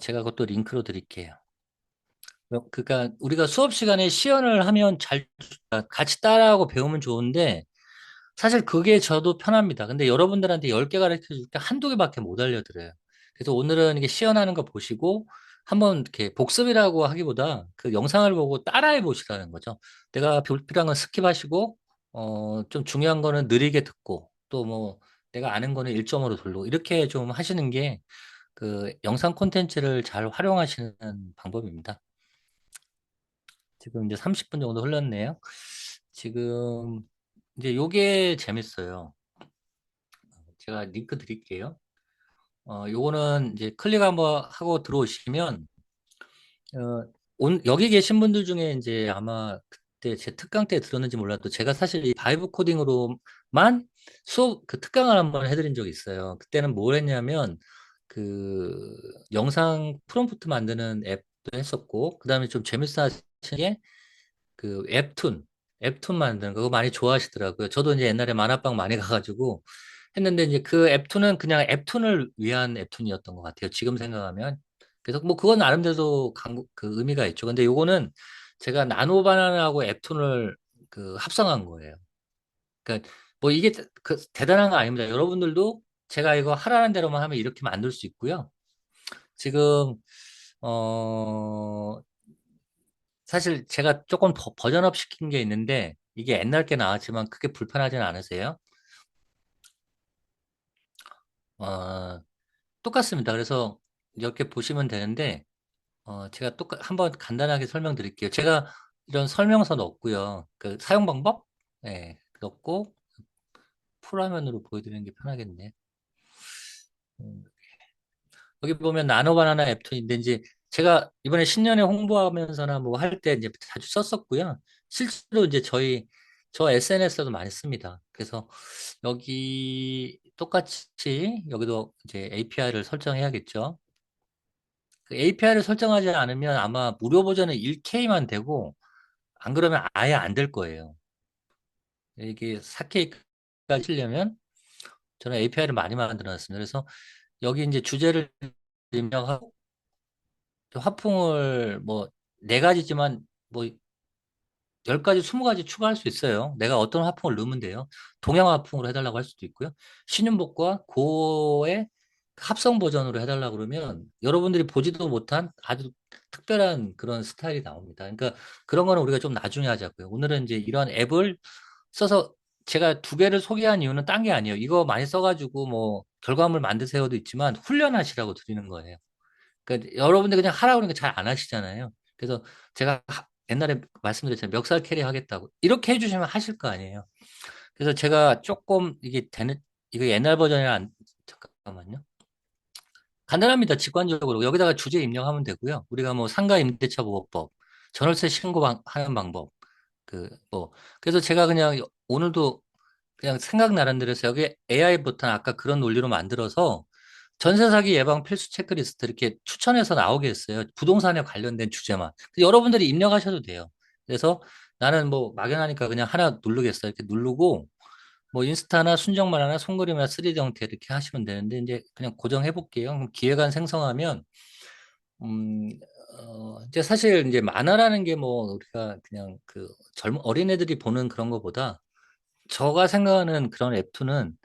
제가 그것도 링크로 드릴게요. 그러니까 우리가 수업 시간에 시연을 하면 같이 따라하고 배우면 좋은데 사실 그게 저도 편합니다. 근데 여러분들한테 10개 가르쳐 줄 때 한두 개밖에 못 알려드려요. 그래서 오늘은 이게 시연하는 거 보시고 한번 이렇게 복습이라고 하기보다 그 영상을 보고 따라해 보시라는 거죠. 내가 불필요한 건 스킵하시고 좀 중요한 거는 느리게 듣고 또 뭐 내가 아는 거는 1점으로 돌리고 이렇게 좀 하시는 게 그 영상 콘텐츠를 잘 활용하시는 방법입니다. 지금 이제 30분 정도 흘렀네요. 지금 이제 요게 재밌어요. 제가 링크 드릴게요. 요거는 이제 클릭 한번 하고 들어오시면, 여기 계신 분들 중에 이제 아마 때 제 특강 때 들었는지 몰라도 제가 사실 이 바이브 코딩으로만 수업 그 특강을 한번 해드린 적이 있어요. 그때는 뭘 했냐면 그 영상 프롬프트 만드는 앱도 했었고 그다음에 좀 재밌어 하시는 그 웹툰 만드는 거 그거 많이 좋아하시더라고요. 저도 이제 옛날에 만화방 많이 가가지고 했는데 이제 그 웹툰은 그냥 웹툰을 위한 웹툰이었던 것 같아요. 지금 생각하면. 그래서 뭐 그건 나름대로 그 의미가 있죠. 근데 요거는 제가 나노 바나나하고 웹툰을 그 합성한 거예요. 그러니까 뭐 이게 그 대단한 거 아닙니다. 여러분들도 제가 이거 하라는 대로만 하면 이렇게 만들 수 있고요. 지금 어 사실 제가 조금 더 버전업 시킨 게 있는데 이게 옛날 게 나왔지만 크게 불편하지는 않으세요? 어, 똑같습니다. 그래서 이렇게 보시면 되는데 제가 한번 간단하게 설명드릴게요. 제가 이런 설명서 넣었고요. 그 사용 방법 네, 넣었고 풀화면으로 보여드리는 게 편하겠네. 음, 여기 보면 나노 바나나 앱툰인데 이제 제가 이번에 신년에 홍보하면서나 뭐 할 때 이제 자주 썼었고요. 실제로 이제 저 SNS에도 많이 씁니다. 그래서 여기 똑같이 여기도 이제 API를 설정해야겠죠. 그 API를 설정하지 않으면 아마 무료 버전은 1K만 되고 안 그러면 아예 안 될 거예요. 이게 4K까지 하려면 저는 API를 많이 만들어 놨습니다. 그래서 여기 이제 주제를 입력하고 화풍을 뭐 네 가지지만 뭐 10가지, 20가지 추가할 수 있어요. 내가 어떤 화풍을 넣으면 돼요. 동양 화풍으로 해달라고 할 수도 있고요. 신윤복과 고의 합성 버전으로 해달라고 그러면 여러분들이 보지도 못한 아주 특별한 그런 스타일이 나옵니다. 그러니까 그런 거는 우리가 좀 나중에 하자고요. 오늘은 이제 이런 앱을 써서 제가 두 개를 소개한 이유는 딴 게 아니에요. 이거 많이 써가지고 뭐 결과물 만드세요도 있지만 훈련하시라고 드리는 거예요. 그러니까 여러분들 그냥 하라고 그러니까 잘 안 하시잖아요. 그래서 제가 옛날에 말씀드렸잖아요. 멱살 캐리 하겠다고. 이렇게 해주시면 하실 거 아니에요. 그래서 제가 조금 이게 되는, 이거 옛날 버전이라 잠깐만요. 간단합니다. 직관적으로. 여기다가 주제 입력하면 되고요. 우리가 뭐 상가 임대차 보호법, 전월세 신고하는 방법, 뭐. 그래서 제가 그냥 오늘도 그냥 생각나는 대로 해서 여기 AI 버튼 아까 그런 논리로 만들어서 전세 사기 예방 필수 체크리스트 이렇게 추천해서 나오게 했어요. 부동산에 관련된 주제만. 여러분들이 입력하셔도 돼요. 그래서 나는 뭐 막연하니까 그냥 하나 누르겠어요. 이렇게 누르고 뭐 인스타나 순정만화나 손그림이나 3D 형태 이렇게 하시면 되는데 이제 그냥 고정해 볼게요. 그럼 기획안 생성하면 음, 이제 사실 이제 만화라는 게 뭐 우리가 그냥 그 젊은 어린애들이 보는 그런 거보다 제가 생각하는 그런 웹툰은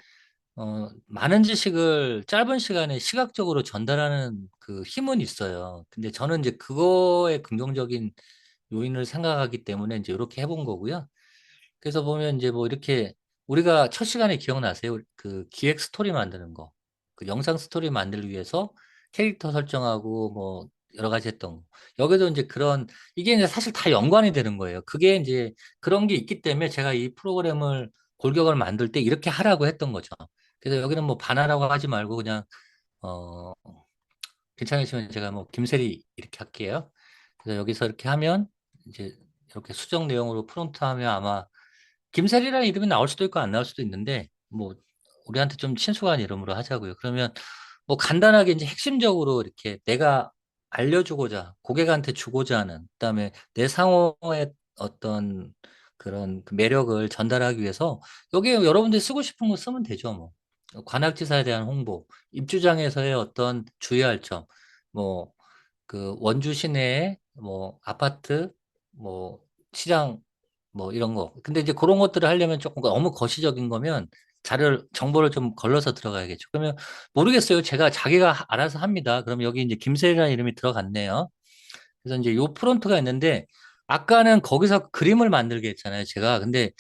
많은 지식을 짧은 시간에 시각적으로 전달하는 그 힘은 있어요. 근데 저는 이제 그거에 긍정적인 요인을 생각하기 때문에 이제 이렇게 해본 거고요. 그래서 보면 이제 뭐 이렇게 우리가 첫 시간에 기억나세요? 그 기획 스토리 만드는 거. 그 영상 스토리 만들기 위해서 캐릭터 설정하고 뭐 여러 가지 했던 거. 여기도 이제 그런 이게 이제 사실 다 연관이 되는 거예요. 그게 이제 그런 게 있기 때문에 제가 이 프로그램을 골격을 만들 때 이렇게 하라고 했던 거죠. 그래서 여기는 뭐 반하라고 하지 말고 그냥 어 괜찮으시면 제가 뭐 김세리 이렇게 할게요. 그래서 여기서 이렇게 하면 이제 이렇게 수정 내용으로 프롬프트 하면 아마 김세리라는 이름이 나올 수도 있고 안 나올 수도 있는데 뭐 우리한테 좀 친숙한 이름으로 하자고요. 그러면 뭐 간단하게 이제 핵심적으로 이렇게 내가 알려주고자 고객한테 주고자 하는 그다음에 내 상호의 어떤 그런 그 매력을 전달하기 위해서 여기에 여러분들이 쓰고 싶은 거 쓰면 되죠. 뭐 관악지사에 대한 홍보, 입주장에서의 어떤 주의할 점, 뭐 그 원주 시내에 뭐 아파트 뭐 시장 뭐 이런 거. 근데 이제 그런 것들을 하려면 조금 너무 거시적인 거면 정보를 좀 걸러서 들어가야겠죠. 그러면 모르겠어요. 제가 자기가 알아서 합니다. 그럼 여기 이제 김세리라는 이름이 들어갔네요. 그래서 이제 요 프론트가 있는데 아까는 거기서 그림을 만들게 했잖아요. 제가. 근데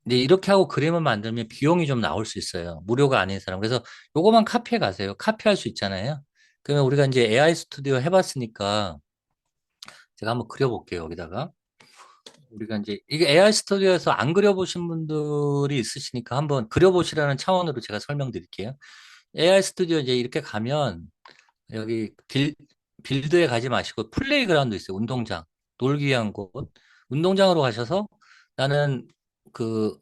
이제 이렇게 하고 그림을 만들면 비용이 좀 나올 수 있어요. 무료가 아닌 사람. 그래서 요거만 카피해 가세요. 카피할 수 있잖아요. 그러면 우리가 이제 AI 스튜디오 해봤으니까 제가 한번 그려볼게요. 여기다가. 우리가 이제 이게 AI 스튜디오에서 안 그려보신 분들이 있으시니까 한번 그려보시라는 차원으로 제가 설명드릴게요. AI 스튜디오 이제 이렇게 가면 여기 빌드에 가지 마시고 플레이그라운드 있어요. 운동장. 놀기 위한 곳. 운동장으로 가셔서 나는 그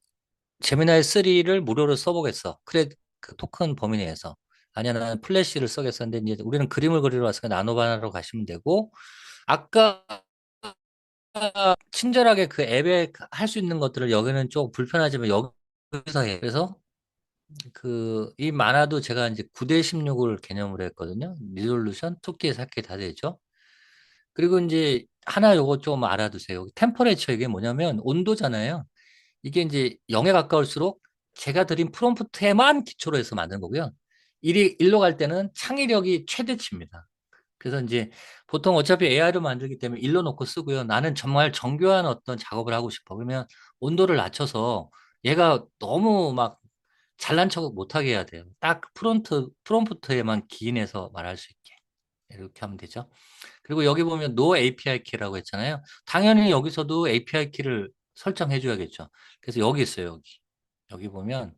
제미나이 3를 무료로 써보겠어. 그래, 그 토큰 범위 내에서. 아니야, 나는 플래시를 써겠었는데, 이제 우리는 그림을 그리러 왔으니까 나노바나로 가시면 되고, 아까 친절하게 그 앱에 할 수 있는 것들을 여기는 좀 불편하지만 여기서 해. 그래서 그, 이 만화도 제가 이제 9대 16을 개념으로 했거든요. 리졸루션 2K, 4K 다 되죠. 그리고 이제 하나 요거 좀 알아두세요. 템퍼레처 이게 뭐냐면 온도잖아요. 이게 이제 0에 가까울수록 제가 드린 프롬프트에만 기초로 해서 만든 거고요. 1로 갈 때는 창의력이 최대치입니다. 그래서 이제 보통 어차피 AI로 만들기 때문에 1로 놓고 쓰고요. 나는 정말 정교한 어떤 작업을 하고 싶어. 그러면 온도를 낮춰서 얘가 너무 막 잘난 척 못하게 해야 돼요. 딱 프롬프트에만 기인해서 말할 수 있게. 이렇게 하면 되죠. 그리고 여기 보면 No API 키라고 했잖아요. 당연히 여기서도 API 키를 설정해 줘야겠죠. 그래서 여기 있어요, 여기. 여기 보면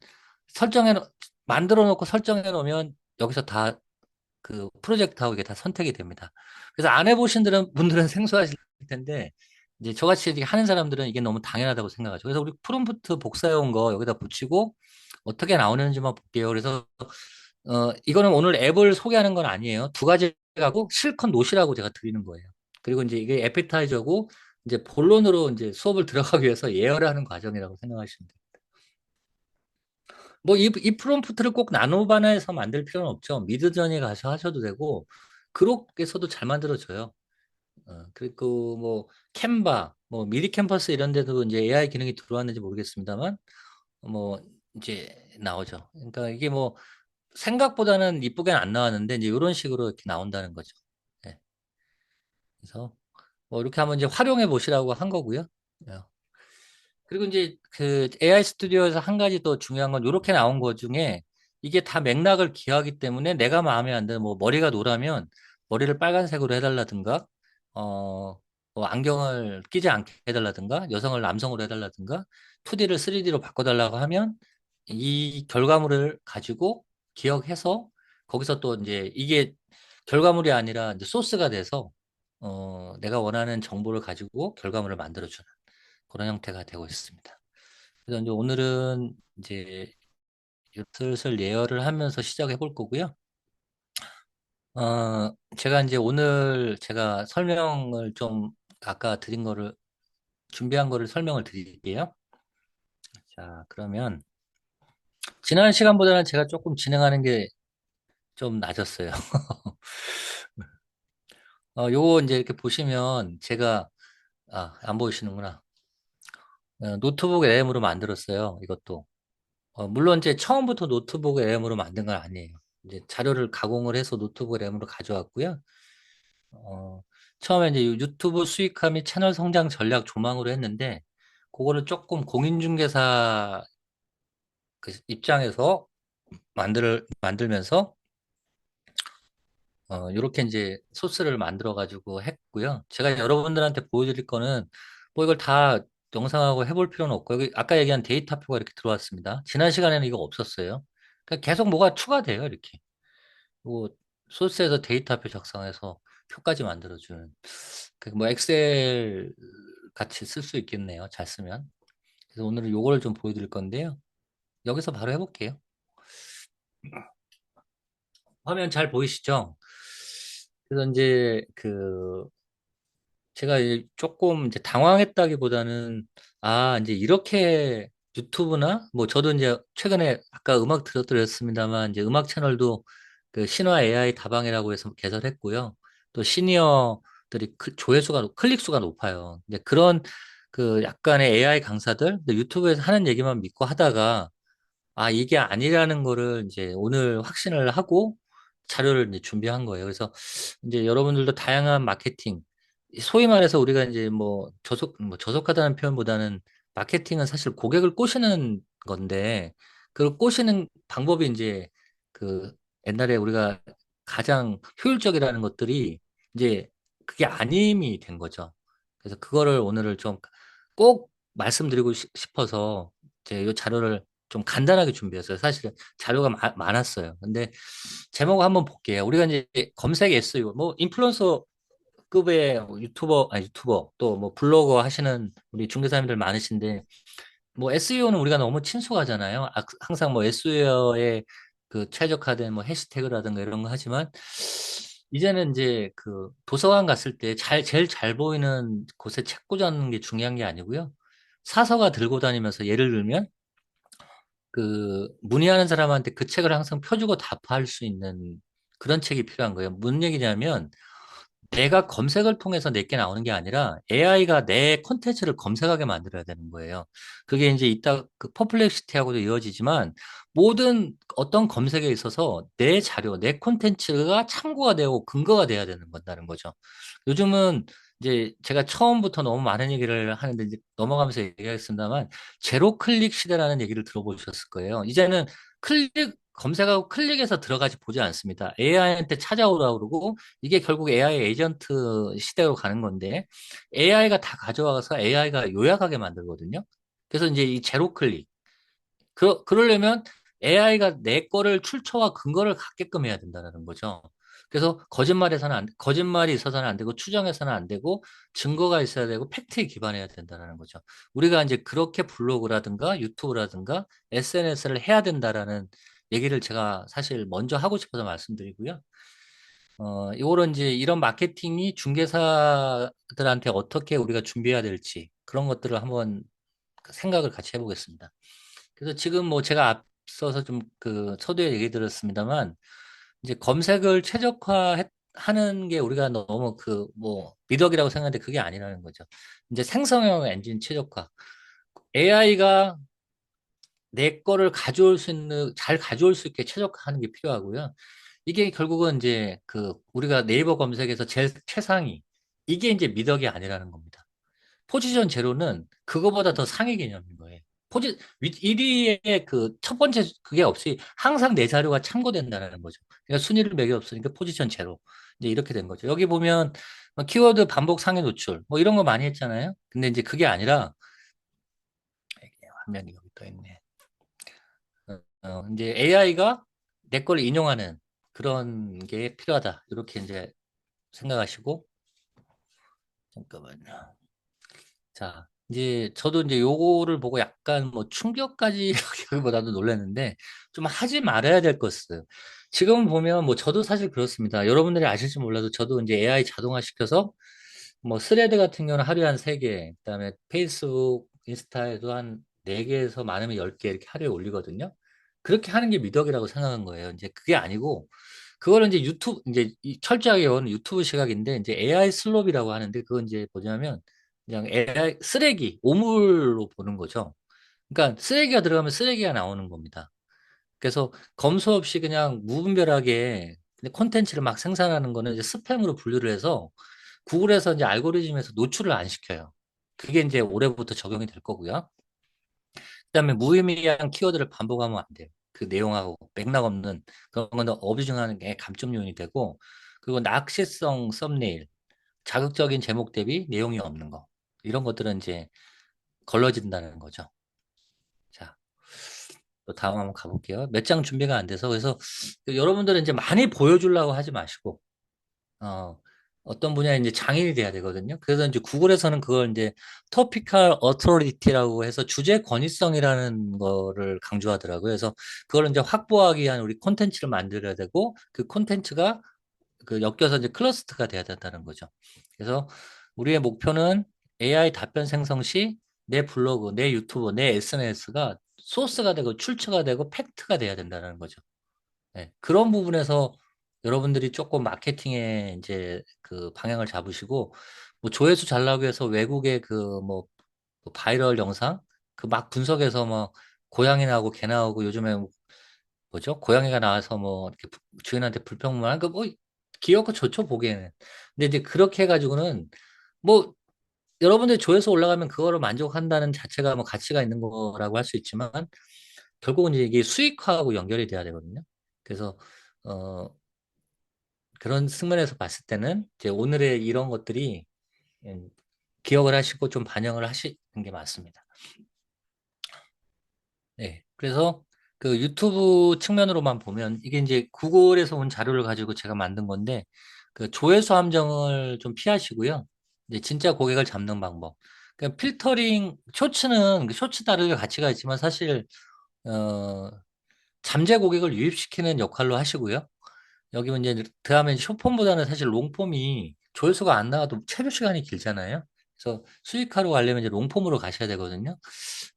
설정해 놓, 만들어 놓고 설정해 놓으면 여기서 다 그 프로젝트하고 이게 다 선택이 됩니다. 그래서 안 해보신 분들은 생소하실 텐데 이제 저같이 이렇게 하는 사람들은 이게 너무 당연하다고 생각하죠. 그래서 우리 프롬프트 복사해 온 거 여기다 붙이고 어떻게 나오는지만 볼게요. 그래서 이거는 오늘 앱을 소개하는 건 아니에요. 두 가지 가고 실컷 노시라고 제가 드리는 거예요. 그리고 이제 이게 에피타이저고 이제 본론으로 이제 수업을 들어가기 위해서 예열을 하는 과정이라고 생각하시면 돼요. 뭐 이 프롬프트를 꼭 나노바나에서 만들 필요는 없죠. 미드전에 가서 하셔도 되고 그룹에서도 잘 만들어져요. 그리고 뭐 캔바, 뭐 미리 캠퍼스 이런 데도 이제 AI 기능이 들어왔는지 모르겠습니다만 뭐 이제 나오죠. 그러니까 이게 뭐 생각보다는 이쁘게는 안 나왔는데 이제 이런 식으로 이렇게 나온다는 거죠. 네. 그래서 뭐 이렇게 한번 이제 활용해 보시라고 한 거고요. 예. 그리고 이제 그 AI 스튜디오에서 한 가지 더 중요한 건 이렇게 나온 것 중에 이게 다 맥락을 기하기 때문에 내가 마음에 안 드는 뭐 머리가 노라면 머리를 빨간색으로 해달라든가 뭐 안경을 끼지 않게 해달라든가 여성을 남성으로 해달라든가 2D를 3D로 바꿔달라고 하면 이 결과물을 가지고 기억해서 거기서 또 이제 이게 결과물이 아니라 이제 소스가 돼서 내가 원하는 정보를 가지고 결과물을 만들어주는 그런 형태가 되고 있습니다. 그래서 이제 오늘은 이제 슬슬 예열을 하면서 시작해 볼 거고요. 제가 이제 오늘 제가 설명을 좀 아까 드린 거를 준비한 거를 설명을 드릴게요. 자, 그러면 지난 시간보다는 제가 조금 진행하는 게 좀 낮았어요. 요거 이제 이렇게 보시면 제가 안 보이시는구나. 노트북 LM으로 만들었어요. 이것도. 물론 이제 처음부터 노트북 LM으로 만든 건 아니에요. 이제 자료를 가공을 해서 노트북 LM으로 가져왔고요. 어, 처음에 이제 유튜브 수익화 및 채널 성장 전략 조망으로 했는데, 그거를 조금 공인중개사 그 입장에서 만들면서, 요렇게 이제 소스를 만들어가지고 했고요. 제가 여러분들한테 보여드릴 거는, 뭐 이걸 다 영상하고 해볼 필요는 없고, 여기 아까 얘기한 데이터표가 이렇게 들어왔습니다. 지난 시간에는 이거 없었어요. 그러니까 계속 뭐가 추가돼요, 이렇게. 뭐 소스에서 데이터표 작성해서 표까지 만들어주는 그 뭐 엑셀 같이 쓸 수 있겠네요. 잘 쓰면. 그래서 오늘은 요거를 좀 보여드릴 건데요. 여기서 바로 해볼게요. 화면 잘 보이시죠? 그래서 이제 그 제가 이제 조금 이제 당황했다기보다는 이제 이렇게 유튜브나 뭐 저도 이제 최근에 아까 음악 들려드렸습니다만 이제 음악 채널도 그 신화 AI 다방이라고 해서 개설했고요. 또 시니어들이 조회수가 클릭 수가 높아요. 이제 그런 그 약간의 AI 강사들 유튜브에서 하는 얘기만 믿고 하다가 이게 아니라는 거를 이제 오늘 확신을 하고 자료를 이제 준비한 거예요. 그래서 이제 여러분들도 다양한 마케팅, 소위 말해서 우리가 이제 뭐 저속하다는 표현보다는 마케팅은 사실 고객을 꼬시는 건데, 그 꼬시는 방법이 이제 그 옛날에 우리가 가장 효율적이라는 것들이 이제 그게 아님이 된 거죠. 그래서 그거를 오늘을 좀 꼭 말씀드리고 싶어서 이제 이 자료를 좀 간단하게 준비했어요. 사실은 자료가 많았어요. 근데 제목을 한번 볼게요. 우리가 이제 검색 SEO, 뭐 인플루언서 급의 유튜버 또 뭐 블로거 하시는 우리 중개사님들 많으신데 뭐 SEO는 우리가 너무 친숙하잖아요. 항상 뭐 SEO에 그 최적화된 뭐 해시태그라든가 이런 거 하지만 이제는 이제 그 도서관 갔을 때 제일 잘 보이는 곳에 책 꽂아놓는 게 중요한 게 아니고요. 사서가 들고 다니면서 예를 들면 그 문의하는 사람한테 그 책을 항상 펴주고 답할 수 있는 그런 책이 필요한 거예요. 무슨 얘기냐면 내가 검색을 통해서 내게 나오는 게 아니라 AI가 내 콘텐츠를 검색하게 만들어야 되는 거예요. 그게 이제 이따 그 퍼플렉시티하고도 이어지지만 모든 어떤 검색에 있어서 내 자료, 내 콘텐츠가 참고가 되고 근거가 돼야 되는 건다는 거죠. 요즘은 이제 제가 처음부터 너무 많은 얘기를 하는데 이제 넘어가면서 얘기하겠습니다만 제로 클릭 시대라는 얘기를 들어보셨을 거예요. 이제는 검색하고 클릭해서 들어가지 보지 않습니다. AI한테 찾아오라고 그러고 이게 결국 AI 에이전트 시대로 가는 건데 AI가 다 가져와서 AI가 요약하게 만들거든요. 그래서 이제 이 제로 클릭. 그러려면 AI가 내 거를 출처와 근거를 갖게끔 해야 된다는 거죠. 그래서 거짓말이 있어서는 안 되고 추정해서는 안 되고 증거가 있어야 되고 팩트에 기반해야 된다는 거죠. 우리가 이제 그렇게 블로그라든가 유튜브라든가 SNS를 해야 된다라는 얘기를 제가 사실 먼저 하고 싶어서 말씀드리고요. 요거는 이제 이런 마케팅이 중개사들한테 어떻게 우리가 준비해야 될지 그런 것들을 한번 생각을 같이 해보겠습니다. 그래서 지금 뭐 제가 앞서서 좀 그 서두에 얘기 들었습니다만 이제 검색을 최적화하는 게 우리가 너무 그 뭐 미덕이라고 생각하는데 그게 아니라는 거죠. 이제 생성형 엔진 최적화. AI가 내 거를 잘 가져올 수 있게 최적화하는 게 필요하고요. 이게 결국은 이제 그 우리가 네이버 검색에서 제일 최상위 이게 이제 미덕이 아니라는 겁니다. 포지션 제로는 그거보다 더 상위 개념인 거예요. 1위에 그 첫 번째 그게 없이 항상 내 자료가 참고된다는 거죠. 그러니까 순위를 매겨 없으니까 포지션 제로. 이제 이렇게 된 거죠. 여기 보면 키워드 반복 상위 노출 뭐 이런 거 많이 했잖아요. 근데 이제 그게 아니라 화면이 여기 떠 있네. 이제 AI가 내 걸 인용하는 그런 게 필요하다. 이렇게 이제 생각하시고 잠깐만요. 자, 이제 저도 이제 요거를 보고 약간 뭐 충격까지 여기보다도 놀랐는데 좀 하지 말아야 될 것을 지금 보면 뭐 저도 사실 그렇습니다. 여러분들이 아실지 몰라도 저도 이제 AI 자동화 시켜서 뭐 스레드 같은 경우는 하루에 한 3개, 그다음에 페이스북, 인스타에도 한 4개에서 많으면 10개 이렇게 하루에 올리거든요. 그렇게 하는 게 미덕이라고 생각한 거예요. 이제 그게 아니고 그거는 이제 이제 철저하게 이건 유튜브 시각인데 이제 AI 슬롭이라고 하는데 그건 이제 뭐냐면 그냥 AI 쓰레기, 오물로 보는 거죠. 그러니까 쓰레기가 들어가면 쓰레기가 나오는 겁니다. 그래서 검수 없이 그냥 무분별하게 콘텐츠를 막 생산하는 거는 이제 스팸으로 분류를 해서 구글에서 이제 알고리즘에서 노출을 안 시켜요. 그게 이제 올해부터 적용이 될 거고요. 그다음에 무의미한 키워드를 반복하면 안 돼요. 그 내용하고 맥락 없는 그런 건 어뷰징하는 게 감점 요인이 되고 그리고 낚시성 썸네일, 자극적인 제목 대비 내용이 없는 거 이런 것들은 이제 걸러진다는 거죠. 자, 또 다음 한번 가볼게요. 몇 장 준비가 안 돼서 그래서 여러분들은 이제 많이 보여주려고 하지 마시고 어, 어떤 분야에 이제 장인이 돼야 되거든요. 그래서 이제 구글에서는 그걸 이제 토피컬 어토리티라고 해서 주제 권위성이라는 거를 강조하더라고요. 그래서 그걸 이제 확보하기 위한 우리 콘텐츠를 만들어야 되고 그 콘텐츠가 그 엮여서 이제 클러스터가 돼야 된다는 거죠. 그래서 우리의 목표는 AI 답변 생성 시 내 블로그, 내 유튜브, 내 SNS가 소스가 되고 출처가 되고 팩트가 돼야 된다는 거죠. 네, 그런 부분에서 여러분들이 조금 마케팅에 이제 그 방향을 잡으시고 뭐 조회수 잘 나오기 위해서 외국의 그 뭐 바이럴 영상 그 막 분석해서 뭐 고양이 나오고 개 나오고 요즘에 뭐죠? 고양이가 나와서 뭐 이렇게 주인한테 불평만 그뭐 귀엽고 좋죠 보기에는. 근데 이제 그렇게 해가지고는 뭐 여러분들 조회수 올라가면 그거를 만족한다는 자체가 뭐 가치가 있는 거라고 할 수 있지만 결국은 이제 이게 수익화하고 연결이 돼야 되거든요. 그래서 어 그런 측면에서 봤을 때는 이제 오늘의 이런 것들이 음, 기억을 하시고 좀 반영을 하시는 게 맞습니다. 네. 그래서 그 유튜브 측면으로만 보면 이게 이제 구글에서 온 자료를 가지고 제가 만든 건데 그 조회수 함정을 좀 피하시고요. 이제 진짜 고객을 잡는 방법. 그 필터링, 쇼츠는 그 쇼츠 다르게 가치가 있지만 사실, 어, 잠재 고객을 유입시키는 역할로 하시고요. 여기 이제 다음에 숏폼보다는 사실 롱폼이 조회수가 안 나와도 체류 시간이 길잖아요. 그래서 수익화로 가려면 이제 롱폼으로 가셔야 되거든요.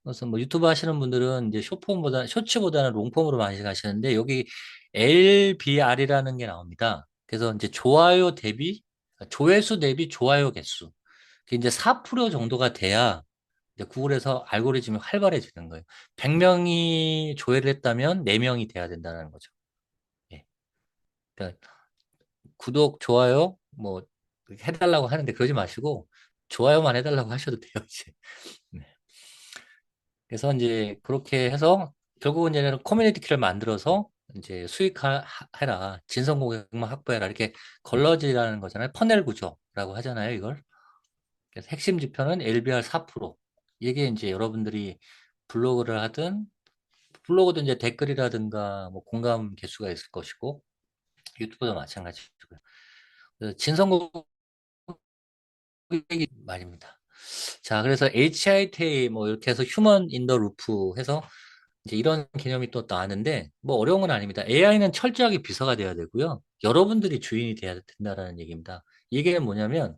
그래서 뭐 유튜브 하시는 분들은 이제 쇼츠보다는 롱폼으로 많이 가시는데 여기 LBR이라는 게 나옵니다. 그래서 이제 좋아요 대비, 조회수 대비 좋아요 개수. 그게 이제 4% 정도가 돼야 이제 구글에서 알고리즘이 활발해지는 거예요. 100명이 조회를 했다면 4명이 돼야 된다는 거죠. 예. 그러니까 구독, 좋아요, 뭐, 해달라고 하는데 그러지 마시고, 좋아요만 해달라고 하셔도 돼요, 이제. 네. 그래서 이제 그렇게 해서 결국은 이제는 커뮤니티 키를 만들어서 이제 수익해라. 진성 고객만 확보해라. 이렇게 걸러지라는 거잖아요. 퍼넬 구조라고 하잖아요, 이걸. 그래서 핵심 지표는 LBR 4%. 이게 이제 여러분들이 블로그를 하든, 블로그도 이제 댓글이라든가 뭐 공감 개수가 있을 것이고, 유튜브도 마찬가지고요. 그래서 진성 고객이 말입니다. 자, 그래서 HIT 뭐 이렇게 해서 휴먼 인더 루프 해서 이제 이런 개념이 또 나왔는데 뭐 어려운 건 아닙니다. AI는 철저하게 비서가 돼야 되고요. 여러분들이 주인이 돼야 된다라는 얘기입니다. 이게 뭐냐면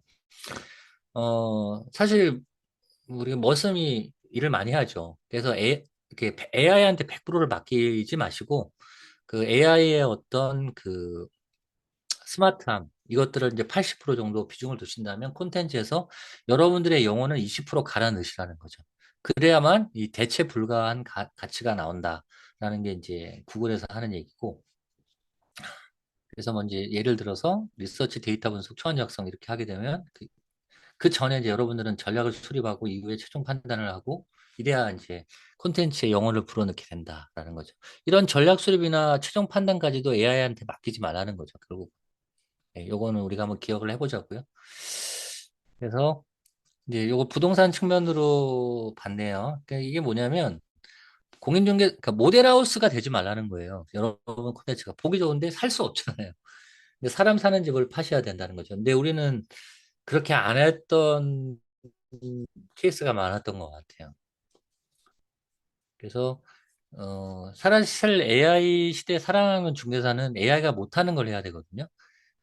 사실 우리가 머슴이 일을 많이 하죠. 그래서 이렇게 AI한테 100%를 맡기지 마시고 그 AI의 어떤 그 스마트함 이것들을 이제 80% 정도 비중을 두신다면 콘텐츠에서 여러분들의 영혼을 20% 갈아 넣으시라는 거죠. 그래야만 이 대체 불가한 가치가 나온다라는 게 이제 구글에서 하는 얘기고 그래서 뭐 이제 예를 들어서 리서치 데이터 분석 초안 작성 이렇게 하게 되면 그 전에 이제 여러분들은 전략을 수립하고 이후에 최종 판단을 하고 이래야 이제 콘텐츠의 영혼을 불어넣게 된다라는 거죠. 이런 전략 수립이나 최종 판단까지도 AI한테 맡기지 말라는 거죠. 결국 네, 요거는 우리가 한번 기억을 해보자고요. 그래서 이제 요거 부동산 측면으로 봤네요. 그러니까 이게 뭐냐면 공인중개, 그러니까 모델하우스가 되지 말라는 거예요. 여러분 콘텐츠가 보기 좋은데 살 수 없잖아요. 근데 사람 사는 집을 파셔야 된다는 거죠. 근데 우리는 그렇게 안 했던 케이스가 많았던 것 같아요. 그래서 사실 AI 시대에 살아가는 중개사는 AI가 못하는 걸 해야 되거든요.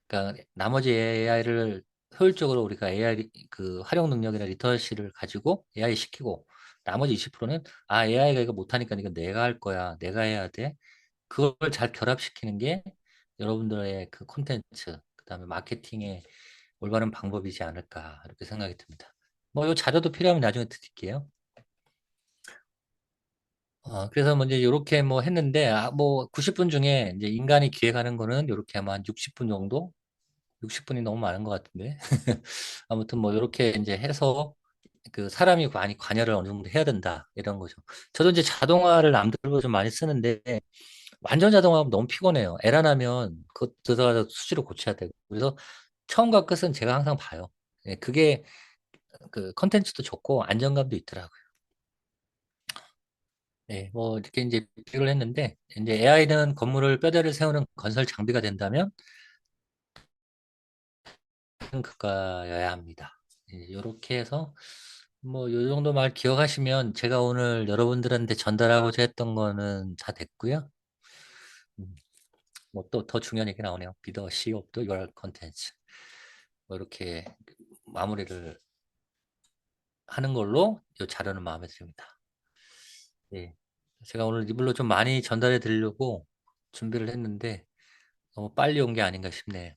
그러니까 나머지 AI를 효율적으로 우리가 AI 그 활용 능력이나 리터러시를 가지고 AI 시키고 나머지 20%는 AI가 이거 못하니까 이거 내가 할 거야. 내가 해야 돼. 그걸 잘 결합시키는 게 여러분들의 그 콘텐츠 그다음에 마케팅의 올바른 방법이지 않을까 이렇게 생각이 듭니다. 뭐 요 자료도 필요하면 나중에 드릴게요. 그래서 뭐 이제 요렇게 뭐 했는데 뭐 90분 중에 이제 인간이 기획하는 거는 요렇게 아마 한 60분 정도 60분이 너무 많은 것 같은데. 아무튼 뭐 이렇게 이제 해서 그 사람이 많이 관여를 어느 정도 해야 된다 이런 거죠. 저도 이제 자동화를 남들보다 좀 많이 쓰는데 완전 자동화하면 너무 피곤해요. 에러 나면 그거 들어가서 수시로 고쳐야 되고. 그래서 처음과 끝은 제가 항상 봐요. 예, 그게 그 컨텐츠도 좋고 안정감도 있더라고요. 네, 뭐 이렇게 이제 비교를 했는데 이제 AI는 건물을 뼈대를 세우는 건설 장비가 된다면 그가여야 합니다. 이렇게 해서 뭐 요 정도 말 기억하시면 제가 오늘 여러분들한테 전달하고자 했던 거는 다 됐고요. 뭐 또 더 중요한 얘기 나오네요. Be the CEO of your content. 뭐 이렇게 마무리를 하는 걸로 이 자료는 마음에 듭니다. 예. 제가 오늘 이불로 좀 많이 전달해 드리려고 준비를 했는데 너무 빨리 온 게 아닌가 싶네요.